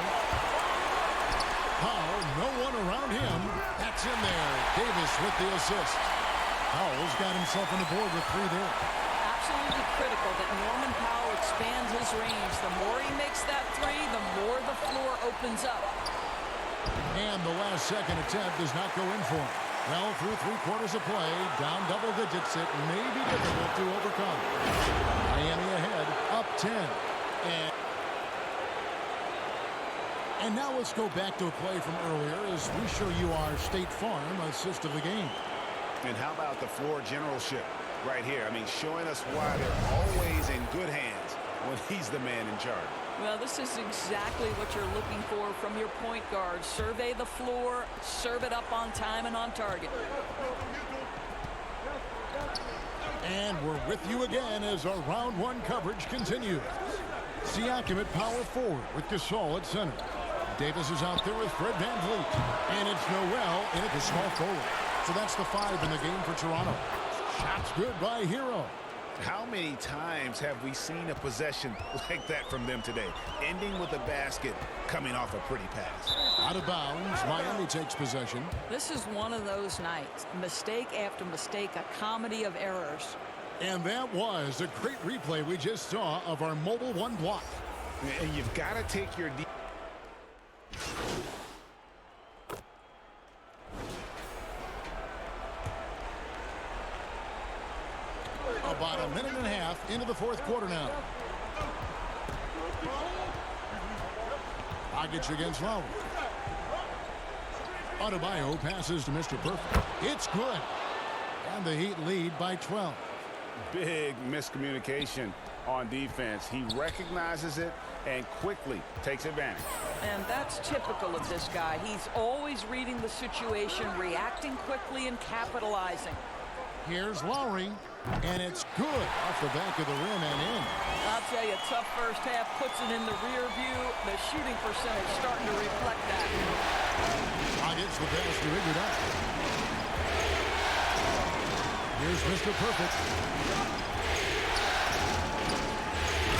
Powell, no one around him. That's in there. Davis with the assist. Powell's got himself on the board with 3 there. Absolutely critical that Norman Powell expands his range. The more he makes that 3, the more the floor opens up. And the last second attempt does not go in for him. Well, through 3 quarters of play, down double digits, it may be difficult to overcome. Miami ahead, up 10. And now let's go back to a play from earlier as we show you our State Farm assist of the game. And how about the floor generalship right here? I mean, showing us why they're always in good hands when he's the man in charge. Well, this is exactly what you're looking for from your point guard. Survey the floor, serve it up on time and on target. And we're with you again as our round 1 coverage continues. Siakam at power forward with Gasol at center. Davis is out there with Fred VanVleet. And it's Noel in at the small forward. So that's the 5 in the game for Toronto. Shots good by Hero. How many times have we seen a possession like that from them today? Ending with a basket, coming off a pretty pass. Out of bounds, Miami takes possession. This is one of those nights. Mistake after mistake, a comedy of errors. And that was a great replay we just saw of our mobile 1 block. And you've got to take your... About a minute and a half into the fourth quarter now. Dragic against Lowry. Adebayo passes to Mr. Perfect. It's good. And the Heat lead by 12. Big miscommunication on defense. He recognizes it and quickly takes advantage. And that's typical of this guy. He's always reading the situation, reacting quickly and capitalizing. Here's Lowry, and it's good off the back of the rim and in. I'll tell you, tough first half, puts it in the rear view. The shooting percentage starting to reflect that. Gets the pass to Iguodala. Here's Mr. Perfect.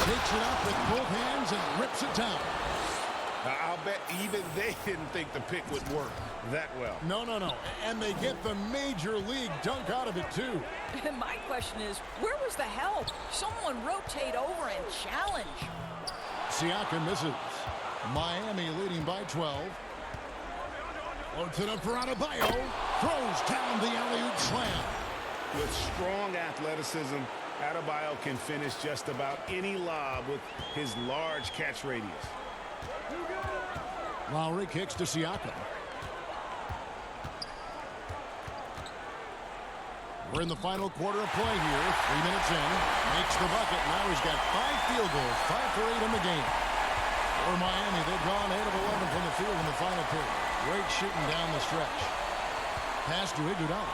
Takes it up with both hands and rips it down. Now, I'll bet even they didn't think the pick would work that well. No. And they get the major league dunk out of it, too. My question is, where was the help? Someone rotate over and challenge. Siakam misses. Miami leading by 12. Loads it up for Adebayo. Throws down the alley-oop slam. With strong athleticism, Adebayo can finish just about any lob with his large catch radius. Lowry kicks to Siakam. We're in the final quarter of play here. 3 minutes in. Makes the bucket. Now he's got 5 field goals. 5 for 8 in the game. For Miami, they've gone 8 of 11 from the field in the final period. Great shooting down the stretch. Pass to Iguodala.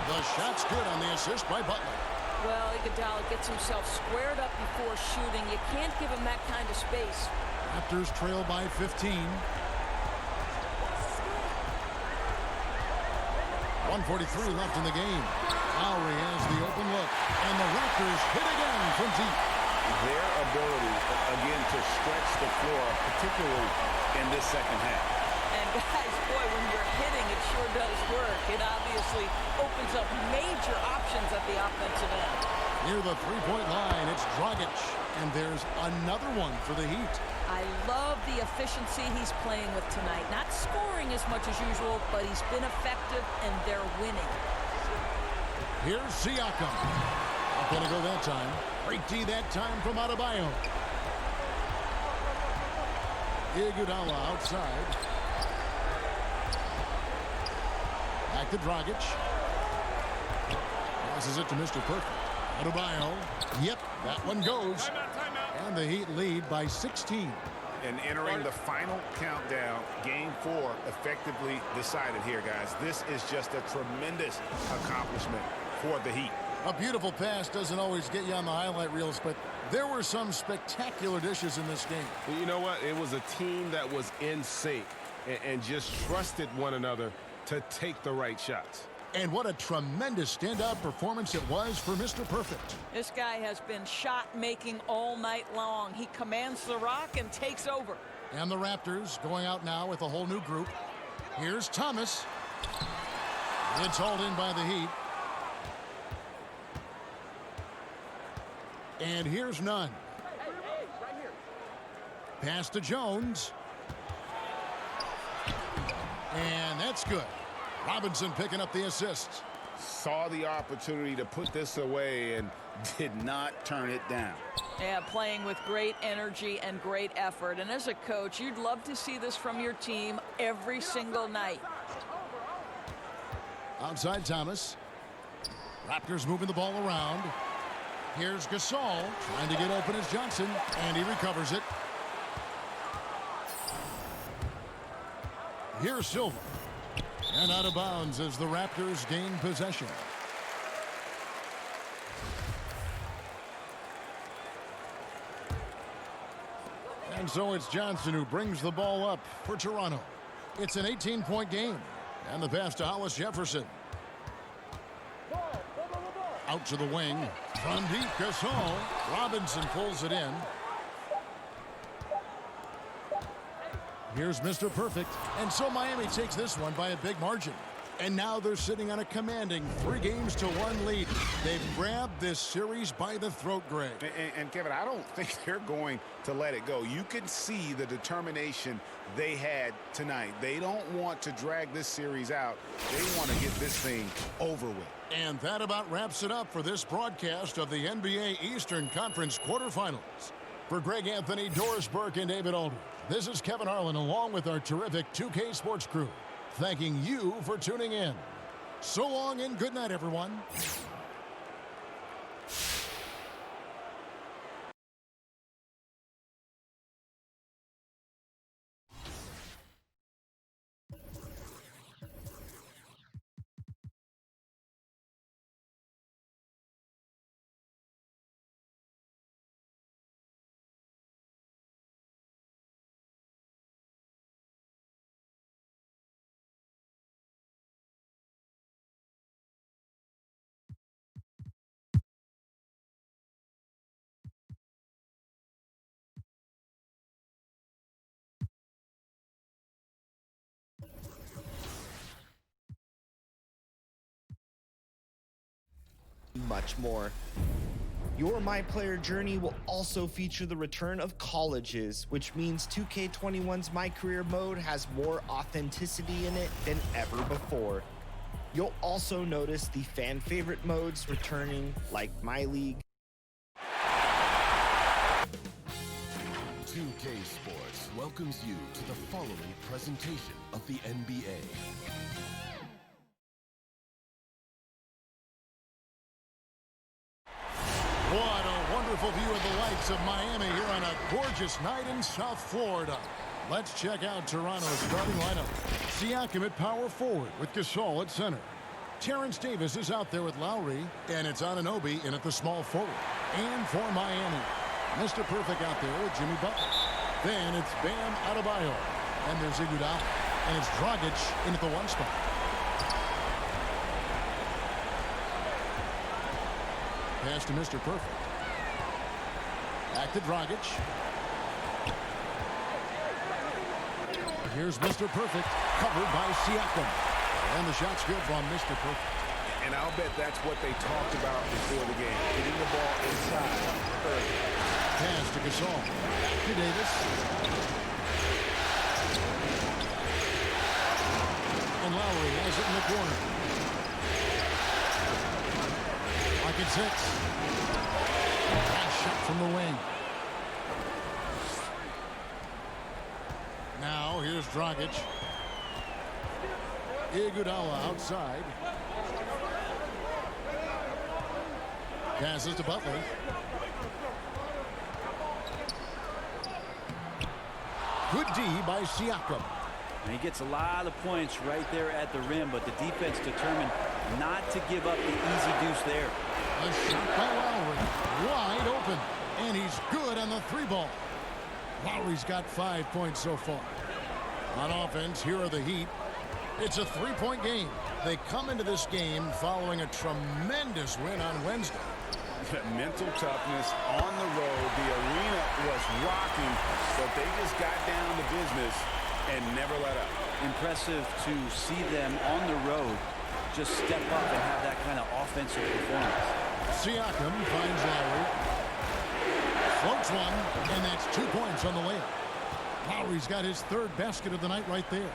The shot's good on the assist by Butler. Well, Iguodala gets himself squared up before shooting. You can't give him that kind of space. Raptors trail by 15. 1:43 left in the game. Lowry has the open look. And the Raptors hit again. from deep. Their ability, again, to stretch the floor, particularly in this second half. And guys, boy, when you're hitting, it sure does work. It obviously opens up major options at the offensive end. Near the three-point line, it's Dragic. And there's another one for the Heat. I love the efficiency he's playing with tonight. Not scoring as much as usual, but he's been effective, and they're winning. Here's Siakam. Not going to go that time. Great D that time from Adebayo. Iguodala outside. Back to Dragic. Passes it to Mr. Perfect. Adebayo. Yep, that one goes. And the Heat lead by 16. And entering the final countdown, game 4 effectively decided here, guys. This is just a tremendous accomplishment for the Heat. A beautiful pass doesn't always get you on the highlight reels, but there were some spectacular dishes in this game. Well, you know what? It was a team that was in sync and just trusted one another to take the right shots. And what a tremendous standout performance it was for Mr. Perfect. This guy has been shot-making all night long. He commands the rock and takes over. And the Raptors going out now with a whole new group. Here's Thomas. It's hauled in by the Heat. And here's Nunn. Pass to Jones. And that's good. Robinson picking up the assist. Saw the opportunity to put this away and did not turn it down. Yeah, playing with great energy and great effort. And as a coach, you'd love to see this from your team every single night. Outside Thomas. Raptors moving the ball around. Here's Gasol trying to get open as Johnson, and he recovers it. Here's Silva. And out of bounds as the Raptors gain possession. And so it's Johnson who brings the ball up for Toronto. It's an 18-point game. And the pass to Hollis Jefferson. Out to the wing. From deep, Gasol. Robinson pulls it in. Here's Mr. Perfect. And so Miami takes this one by a big margin. And now they're sitting on a commanding 3-1 lead. They've grabbed this series by the throat, Greg. And Kevin, I don't think they're going to let it go. You can see the determination they had tonight. They don't want to drag this series out. They want to get this thing over with. And that about wraps it up for this broadcast of the NBA Eastern Conference quarterfinals. For Greg Anthony, Doris Burke, and David Aldridge, this is Kevin Harlan along with our terrific 2K Sports crew, thanking you for tuning in. So long and good night, everyone. Much more. Your My Player journey will also feature the return of colleges, which means 2K21's My Career mode has more authenticity in it than ever before. You'll also notice the fan favorite modes returning, like My League. 2K Sports welcomes you to the following presentation of the NBA. What a wonderful view of the lights of Miami here on a gorgeous night in South Florida. Let's check out Toronto's starting lineup. Siakam at power forward with Gasol at center. Terrence Davis is out there with Lowry, and it's Anunoby in at the small forward. And for Miami, Mr. Perfect out there with Jimmy Butler. Then it's Bam Adebayo, and there's Iguodala, and it's Dragic in at the 1 spot. Pass to Mr. Perfect. Back to Dragic. Here's Mr. Perfect, covered by Siakam. And the shot's good from Mr. Perfect. And I'll bet that's what they talked about before the game. Getting the ball inside early. Pass to Gasol. Back to Davis. And Lowry has it in the corner. Like it's 6. Nice shot from the wing. Now here's Dragic. Iguodala outside. Passes to Butler. Good D by Siakam. And he gets a lot of points right there at the rim, but the defense determined not to give up the easy deuce there. A shot by Lowry. Wide open. And he's good on the 3-ball. Lowry's got 5 points so far. On offense, here are the Heat. It's a 3-point game. They come into this game following a tremendous win on Wednesday. Mental toughness on the road. The arena was rocking, but they just got down to business and never let up. Impressive to see them on the road just step up and have that kind of offensive performance. Siakam finds Lowry. Floats one, and that's 2 points on the layup. Lowry's got his 3rd basket of the night right there.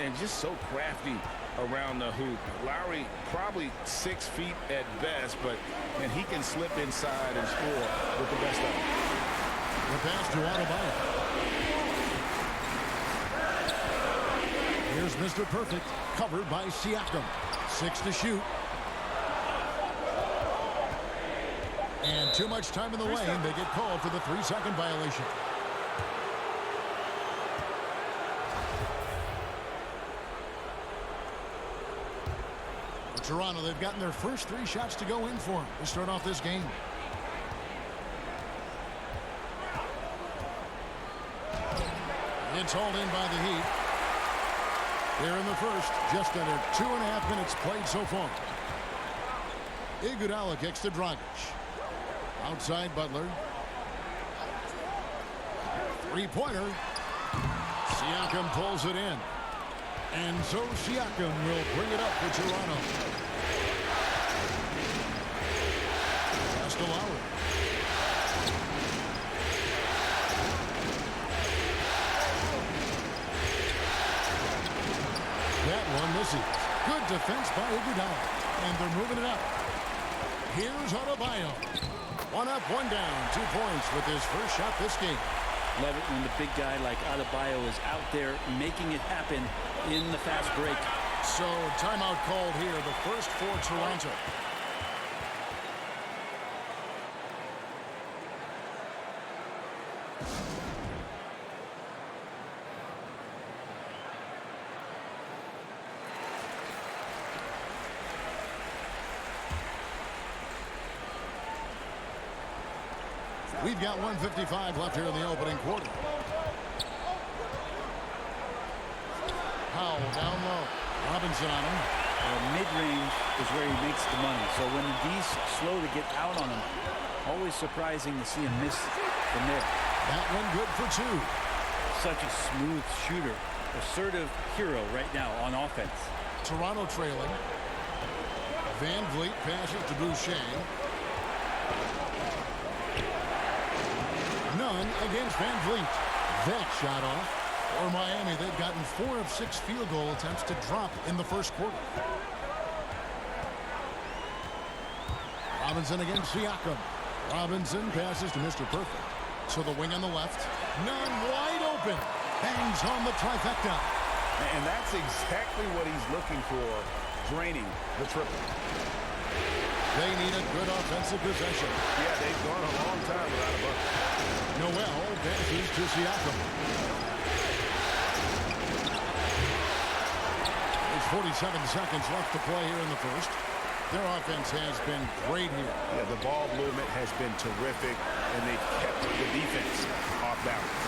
And just so crafty around the hoop. Lowry probably 6 feet at best, and he can slip inside and score with the best of them. The pass to Adebayo. Here's Mr. Perfect, covered by Siakam. 6 to shoot. And too much time in the lane. They get called for the 3-second violation. Toronto, they've gotten their first 3 shots to go in for them to start off this game. It's hauled in by the Heat. Here in the first, just under 2.5 minutes played so far. Iguodala kicks to Dragic. Outside Butler. 3-pointer. Siakam pulls it in. And so Siakam will bring it up for Toronto. Pass to Lowry. That one misses. Good defense by Iguodala. And they're moving it up. Here's Adebayo. 1 up, 1 down. 2 points with his first shot this game. Love it when the big guy like Adebayo is out there making it happen in the fast break. So timeout called here, the first for Toronto. We've got 1:55 left here in the opening quarter. Powell down low. Robinson on him. Mid-range is where he makes the money. So when he's slow to get out on him, always surprising to see him miss from there. That one good for 2. Such a smooth shooter. Assertive hero right now on offense. Toronto trailing. Van Vliet passes to Boucher. None against Van Vliet. That shot off. For Miami, they've gotten 4 of 6 field goal attempts to drop in the first quarter. Robinson against Siakam. Robinson passes to Mr. Perfect. So the wing on the left. None wide open. Bangs home the trifecta. And that's exactly what he's looking for, draining the triple. They need a good offensive possession. Yeah, they've gone a long time without a bucket. Noel passes to Siakam. There's 47 seconds left to play here in the first. Their offense has been great here. Yeah, the ball movement has been terrific, and they've kept the defense off balance.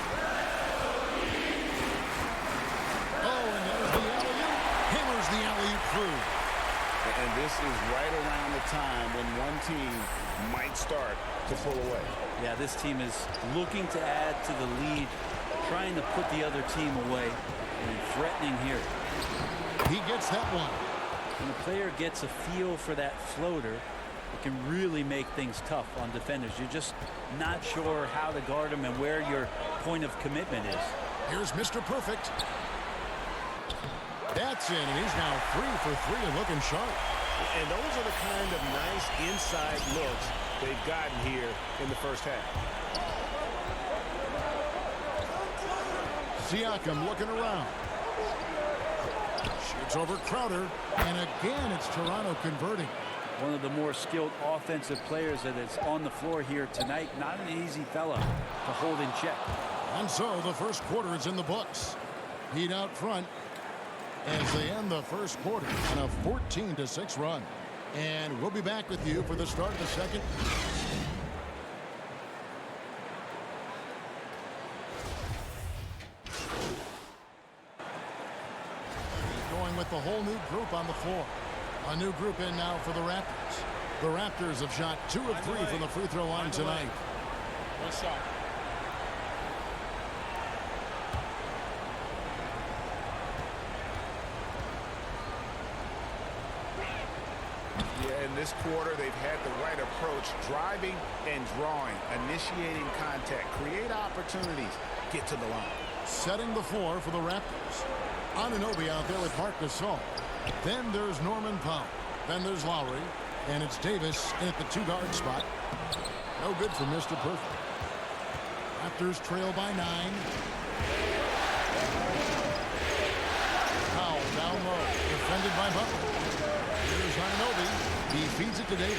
Oh, and there's the alley-oop. Hammers the alley-oop through. And this is right around the time when one team might start to pull away. Yeah, this team is looking to add to the lead, trying to put the other team away, and threatening here. He gets that one. When a player gets a feel for that floater, it can really make things tough on defenders. You're just not sure how to guard them and where your point of commitment is. Here's Mr. Perfect. That's in, and he's now 3 for 3 and looking sharp. And those are the kind of nice inside looks they've gotten here in the first half. Siakam looking around. Shoots over Crowder, and again it's Toronto converting. One of the more skilled offensive players that is on the floor here tonight. Not an easy fella to hold in check. And so the first quarter is in the books. Heat out front as they end the first quarter on a 14-6 run. And we'll be back with you for the start of the second. Going with the whole new group on the floor. A new group in now for the Raptors. The Raptors have shot 2 of 3 from the free throw line tonight. One shot. Yeah, in this quarter, they've had the right approach, driving and drawing, initiating contact, create opportunities, get to the line. Setting the floor for the Raptors. Anunoby out there with Marc Gasol. Then there's Norman Powell. Then there's Lowry. And it's Davis in at the 2-guard spot. No good for Mr. Perfect. Raptors trail by 9. Powell down low. Defended by Butler. Here's Anunoby. He feeds it to Davis.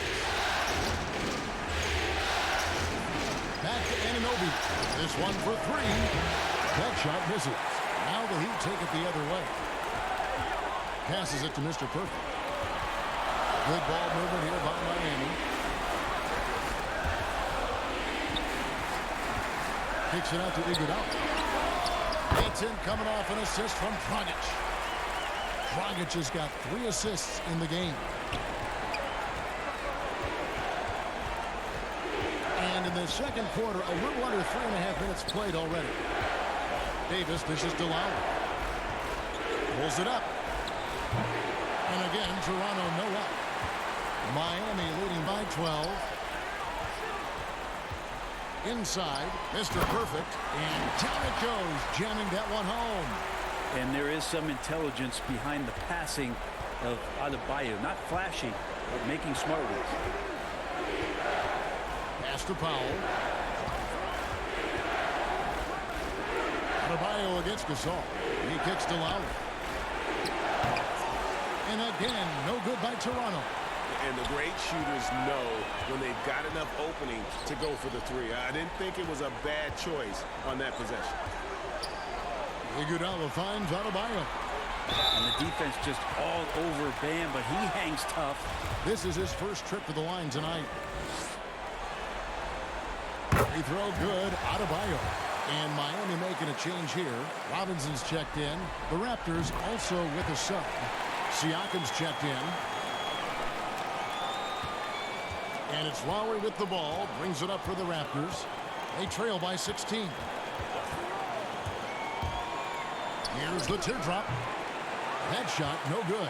Back to Anunoby. This one for 3. That shot misses. Now the Heat take it the other way. Passes it to Mr. Perfect. Good ball movement here by Miami. Kicks it out to Iguodala. Gets in, coming off an assist from Dragic. Dragic has got 3 assists in the game. And in the second quarter, a little under 3.5 minutes played already. Davis dishes to Lowry. Pulls it up. And again, Toronto no up. Miami leading by 12. Inside, Mr. Perfect. And down it goes, jamming that one home. And there is some intelligence behind the passing of Adebayo. Not flashy, but making smart ones. Pass to Powell. Adebayo against Gasol. He kicks to Lowry. And again, no good by Toronto. And the great shooters know when they've got enough opening to go for the 3. I didn't think it was a bad choice on that possession. Iguodala finds Adebayo. And the defense just all over Bam, but he hangs tough. This is his first trip to the line tonight. Free throw good, Adebayo. And Miami making a change here. Robinson's checked in. The Raptors also with a sub. Siakam's checked in. And it's Lowry with the ball. Brings it up for the Raptors. They trail by 16. Here's the teardrop. That shot, no good.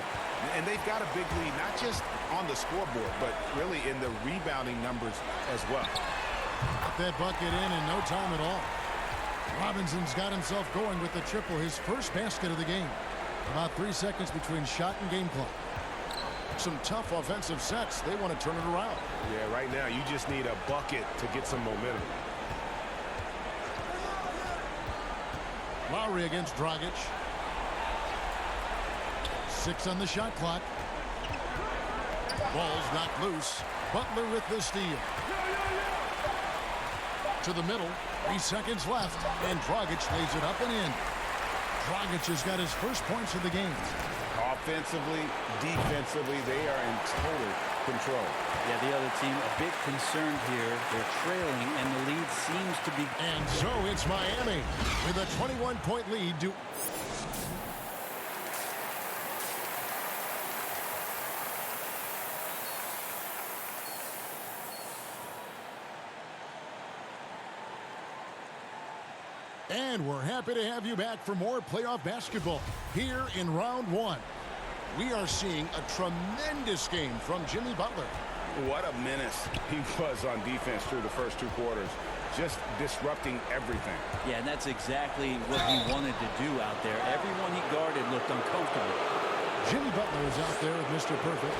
And they've got a big lead, not just on the scoreboard, but really in the rebounding numbers as well. Got that bucket in no time at all. Robinson's got himself going with the triple, his first basket of the game. About 3 seconds between shot and game clock. Some tough offensive sets. They want to turn it around. Yeah, right now you just need a bucket to get some momentum. Lowry against Dragic. 6 on the shot clock. Ball's knocked loose. Butler with the steal. To the middle. 3 seconds left. And Dragic lays it up and in. Dragic has got his first points of the game. Offensively, defensively, they are in total control. Yeah, the other team a bit concerned here. They're trailing, and the lead seems to be... And so it's Miami with a 21-point lead. And we're happy to have you back for more playoff basketball here in round one. We are seeing a tremendous game from Jimmy Butler. What a menace he was on defense through the first 2 quarters. Just disrupting everything. Yeah, and that's exactly what he wanted to do out there. Everyone he guarded looked uncomfortable. Jimmy Butler is out there with Mr. Perfect.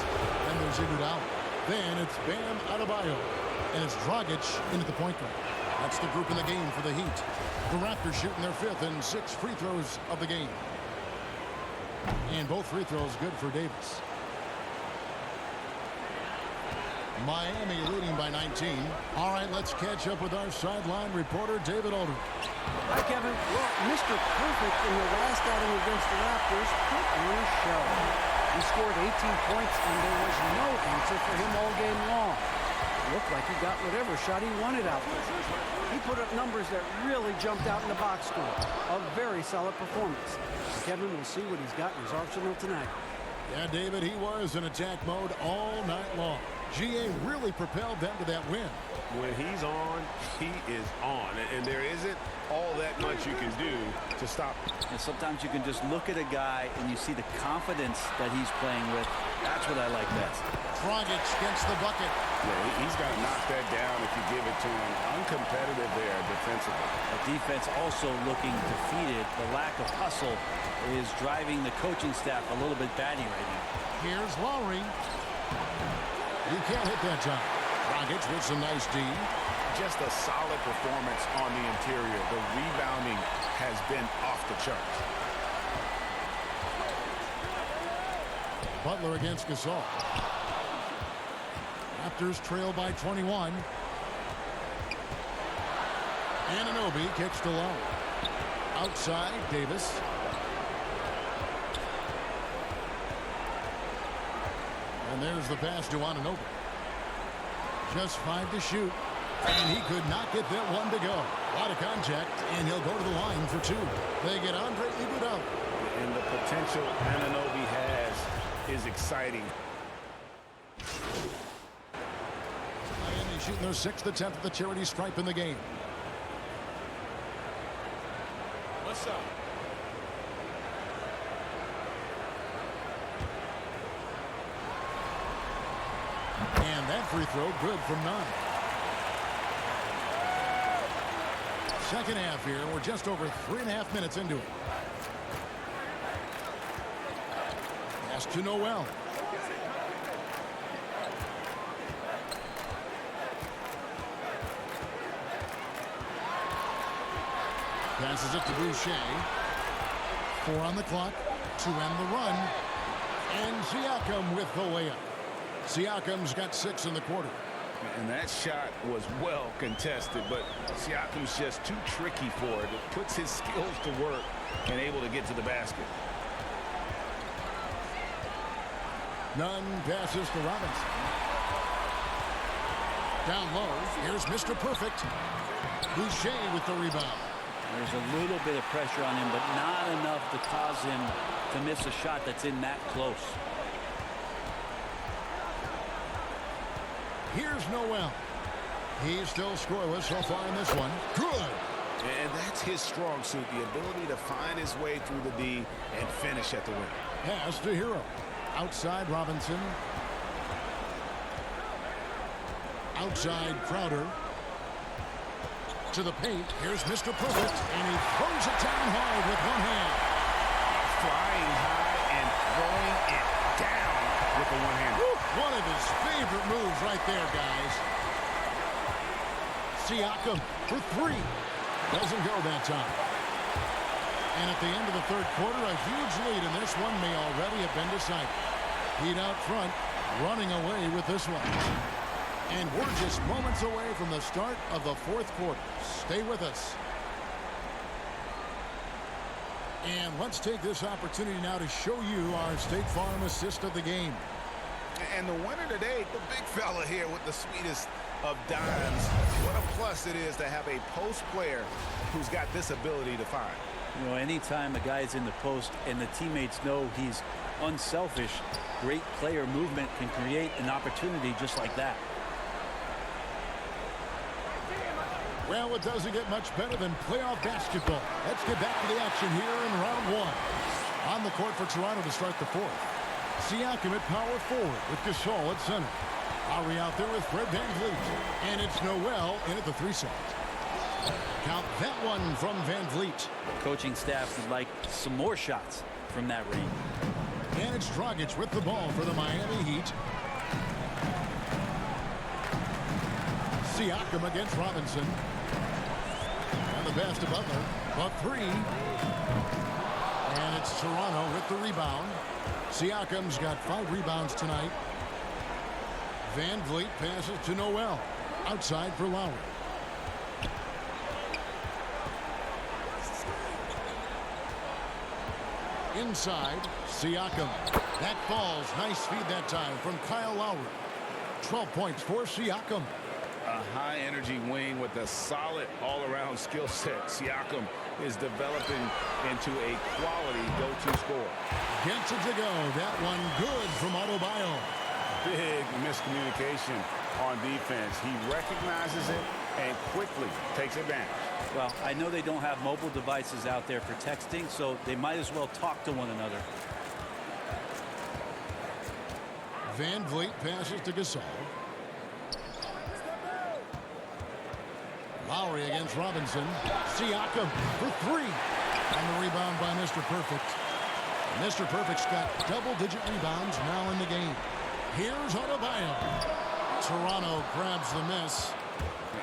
And there's Iguodala. Then it's Bam Adebayo. And it's Dragic into the point guard. That's the group in the game for the Heat. The Raptors shooting their 5th and 6th free throws of the game. And both free throws good for Davis. Miami leading by 19. All right, let's catch up with our sideline reporter, David Aldridge. Hi, Kevin. Well, Mr. Perfect in the last outing against the Raptors put on a show. He scored 18 points, and there was no answer for him all game long. Looked like he got whatever shot he wanted out there. He put up numbers that really jumped out in the box score. A very solid performance. Kevin will see what he's got in his arsenal tonight. Yeah, David, he was in attack mode all night long. GA really propelled them to that win. When he's on, he is on. And there isn't all that much you can do to stop him. And sometimes you can just look at a guy and you see the confidence that he's playing with. That's what I like best. Dragic gets the bucket. Yeah, he's got to knock that down if you give it to him. Uncompetitive there defensively. The defense also looking defeated. The lack of hustle is driving the coaching staff a little bit batty right now. Here's Lowry. You can't hit that time. Dragic with some nice D. Just a solid performance on the interior. The rebounding has been off the charts. Butler against Gasol. Raptors trail by 21. Anunoby kicks to low. Outside, Davis. And there's the pass to Anunoby. Just 5 to shoot. And he could not get that one to go. A lot of contact, and he'll go to the line for 2. They get Andre Iguodala. And the potential Anunoby has is exciting. Miami shooting their 6th attempt at the charity stripe in the game. What's up? And that free throw good from 9. Second half here. We're just over 3.5 minutes into it. Pass to Noel. Passes it to Boucher. 4 on the clock to end the run. And Siakam with the layup. Siakam's got 6 in the quarter. And that shot was well contested, but Siakam's just too tricky for it. It puts his skills to work and able to get to the basket. Nunn passes to Robinson. Down low, here's Mr. Perfect. Boucher with the rebound. There's a little bit of pressure on him, but not enough to cause him to miss a shot that's in that close. Here's Noel. He's still scoreless so far in this one. Good. And that's his strong suit, the ability to find his way through the D and finish at the rim. Pass to Hero. Outside Robinson. Outside Crowder. To the paint. Here's Mr. Perfect. And he throws it down hard with one hand. Flying high and throwing it down with the one hand. One of his favorite moves right there, guys. Siakam for 3. Doesn't go that time. And at the end of the third quarter, a huge lead, and this one may already have been decided. Heat out front, running away with this one. And we're just moments away from the start of the fourth quarter. Stay with us. And let's take this opportunity now to show you our State Farm assist of the game. And the winner today, the big fella here with the sweetest of dimes. What a plus it is to have a post player who's got this ability to find. You know, anytime a guy's in the post and the teammates know he's unselfish, great player movement can create an opportunity just like that. Well, it doesn't get much better than playoff basketball. Let's get back to the action here in round one. On the court for Toronto to start the fourth. Siakam at power forward with Gasol at center. Lowry out there with Fred VanVleet. And it's Noel in at the 3 side. Count that one from VanVleet. Coaching staff would like some more shots from that range. And it's Dragic with the ball for the Miami Heat. Siakam against Robinson. And the pass to Butler. A 3. And it's Toronto with the rebound. Siakam's got 5 rebounds tonight. VanVleet passes to Noel. Outside for Lowry. Inside, Siakam. That falls. Nice feed that time from Kyle Lowry. 12 points for Siakam. A high-energy wing with a solid all-around skill set. Siakam is developing into a quality go-to scorer. Gets it to go. That one good from Adebayo. Big miscommunication on defense. He recognizes it and quickly takes advantage. Well, I know they don't have mobile devices out there for texting, so they might as well talk to one another. VanVleet passes to Gasol. Lowry against Robinson. Siakam for 3. And the rebound by Mr. Perfect. Mr. Perfect's got double-digit rebounds now in the game. Here's Adebayo. Toronto grabs the miss.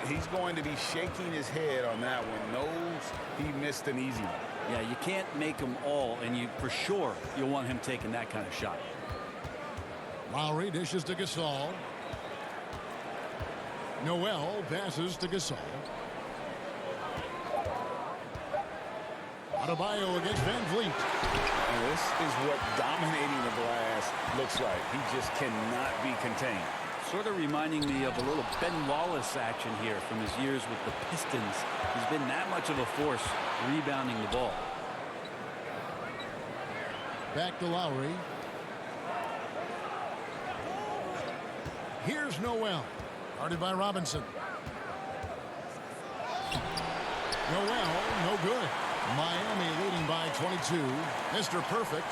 He's going to be shaking his head on that one. Knows he missed an easy one. Yeah, you can't make them all, and you for sure you'll want him taking that kind of shot. Lowry dishes to Gasol. Noel passes to Gasol. Adebayo against VanVleet. And this is what dominating the glass looks like. He just cannot be contained. Sort of reminding me of a little Ben Wallace action here from his years with the Pistons. He's been that much of a force rebounding the ball. Back to Lowry. Here's Noel. Guarded by Robinson. Noel, no good. Miami leading by 22. Mr. Perfect.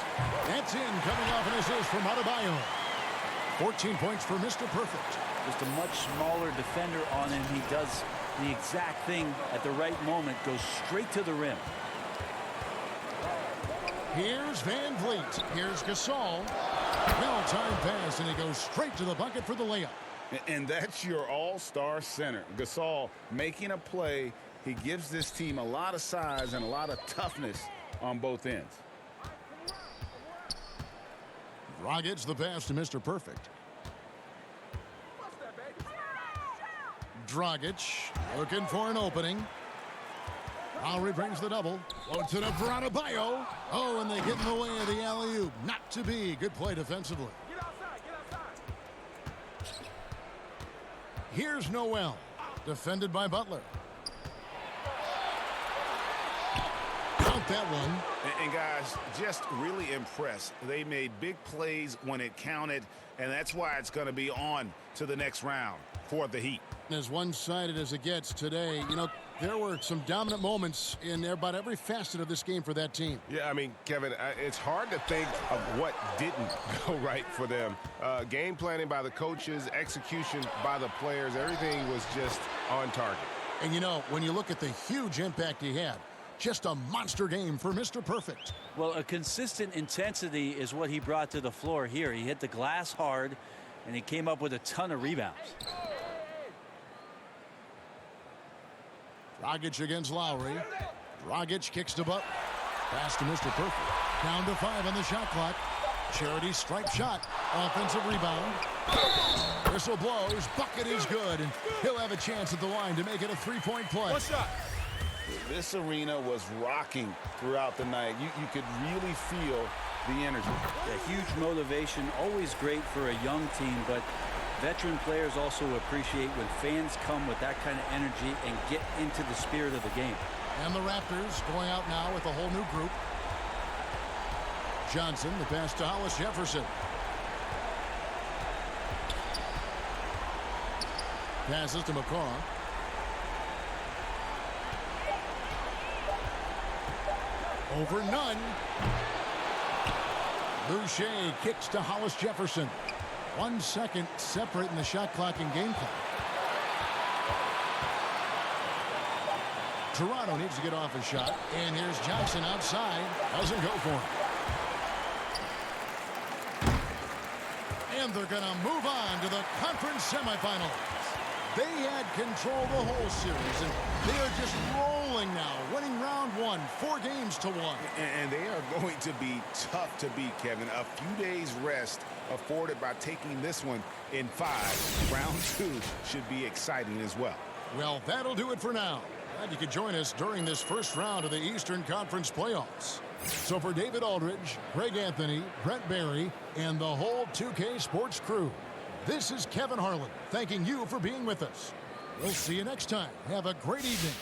That's in, coming off an assist from Adebayo. 14 points for Mr. Perfect. Just a much smaller defender on him. He does the exact thing at the right moment. Goes straight to the rim. Here's VanVleet. Here's Gasol. Well-timed pass, and he goes straight to the bucket for the layup. And that's your all-star center. Gasol making a play. He gives this team a lot of size and a lot of toughness on both ends. Dragic the pass to Mr. Perfect. Dragic looking for an opening. Lowry brings the double. Floats it up for Adebayo. Oh, and they get in the way of the alley-oop. Not to be. Good play defensively. Here's Noel. Defended by Butler. Count that one. And guys, just really impressed. They made big plays when it counted, and that's why it's going to be on to the next round for the Heat. As one-sided as it gets today, you know, there were some dominant moments in about every facet of this game for that team. Yeah, I mean, Kevin, it's hard to think of what didn't go right for them. Game planning by the coaches, execution by the players, everything was just on target. And, you know, when you look at the huge impact he had, just a monster game for Mr. Perfect. Well, a consistent intensity is what he brought to the floor here. He hit the glass hard, and he came up with a ton of rebounds. Dragic against Lowry. Dragic kicks to Butler. Pass to Mr. Perfect. Down to 5 on the shot clock. Charity stripe shot. Offensive rebound. Whistle blows. Bucket is good. And he'll have a chance at the line to make it a three-point play. What's up? This arena was rocking throughout the night. You could really feel the energy. A huge motivation. Always great for a young team, but veteran players also appreciate when fans come with that kind of energy and get into the spirit of the game. And the Raptors going out now with a whole new group. Johnson, the pass to Hollis Jefferson. Passes to McCaw. Over none. Boucher kicks to Hollis Jefferson. 1 second separating the shot clock and game clock. Toronto needs to get off a shot. And here's Johnson outside. Doesn't go for him. And they're going to move on to the conference semifinals. They had control the whole series, and they are just rolling now, winning round 1, 4-1. And they are going to be tough to beat, Kevin. A few days rest afforded by taking this one in 5. Round 2 should be exciting as well. Well, that'll do it for now. Glad you could join us during this first round of the Eastern Conference playoffs. So for David Aldridge, Greg Anthony, Brent Barry, and the whole 2K Sports crew, this is Kevin Harlan thanking you for being with us. We'll see you next time. Have a great evening.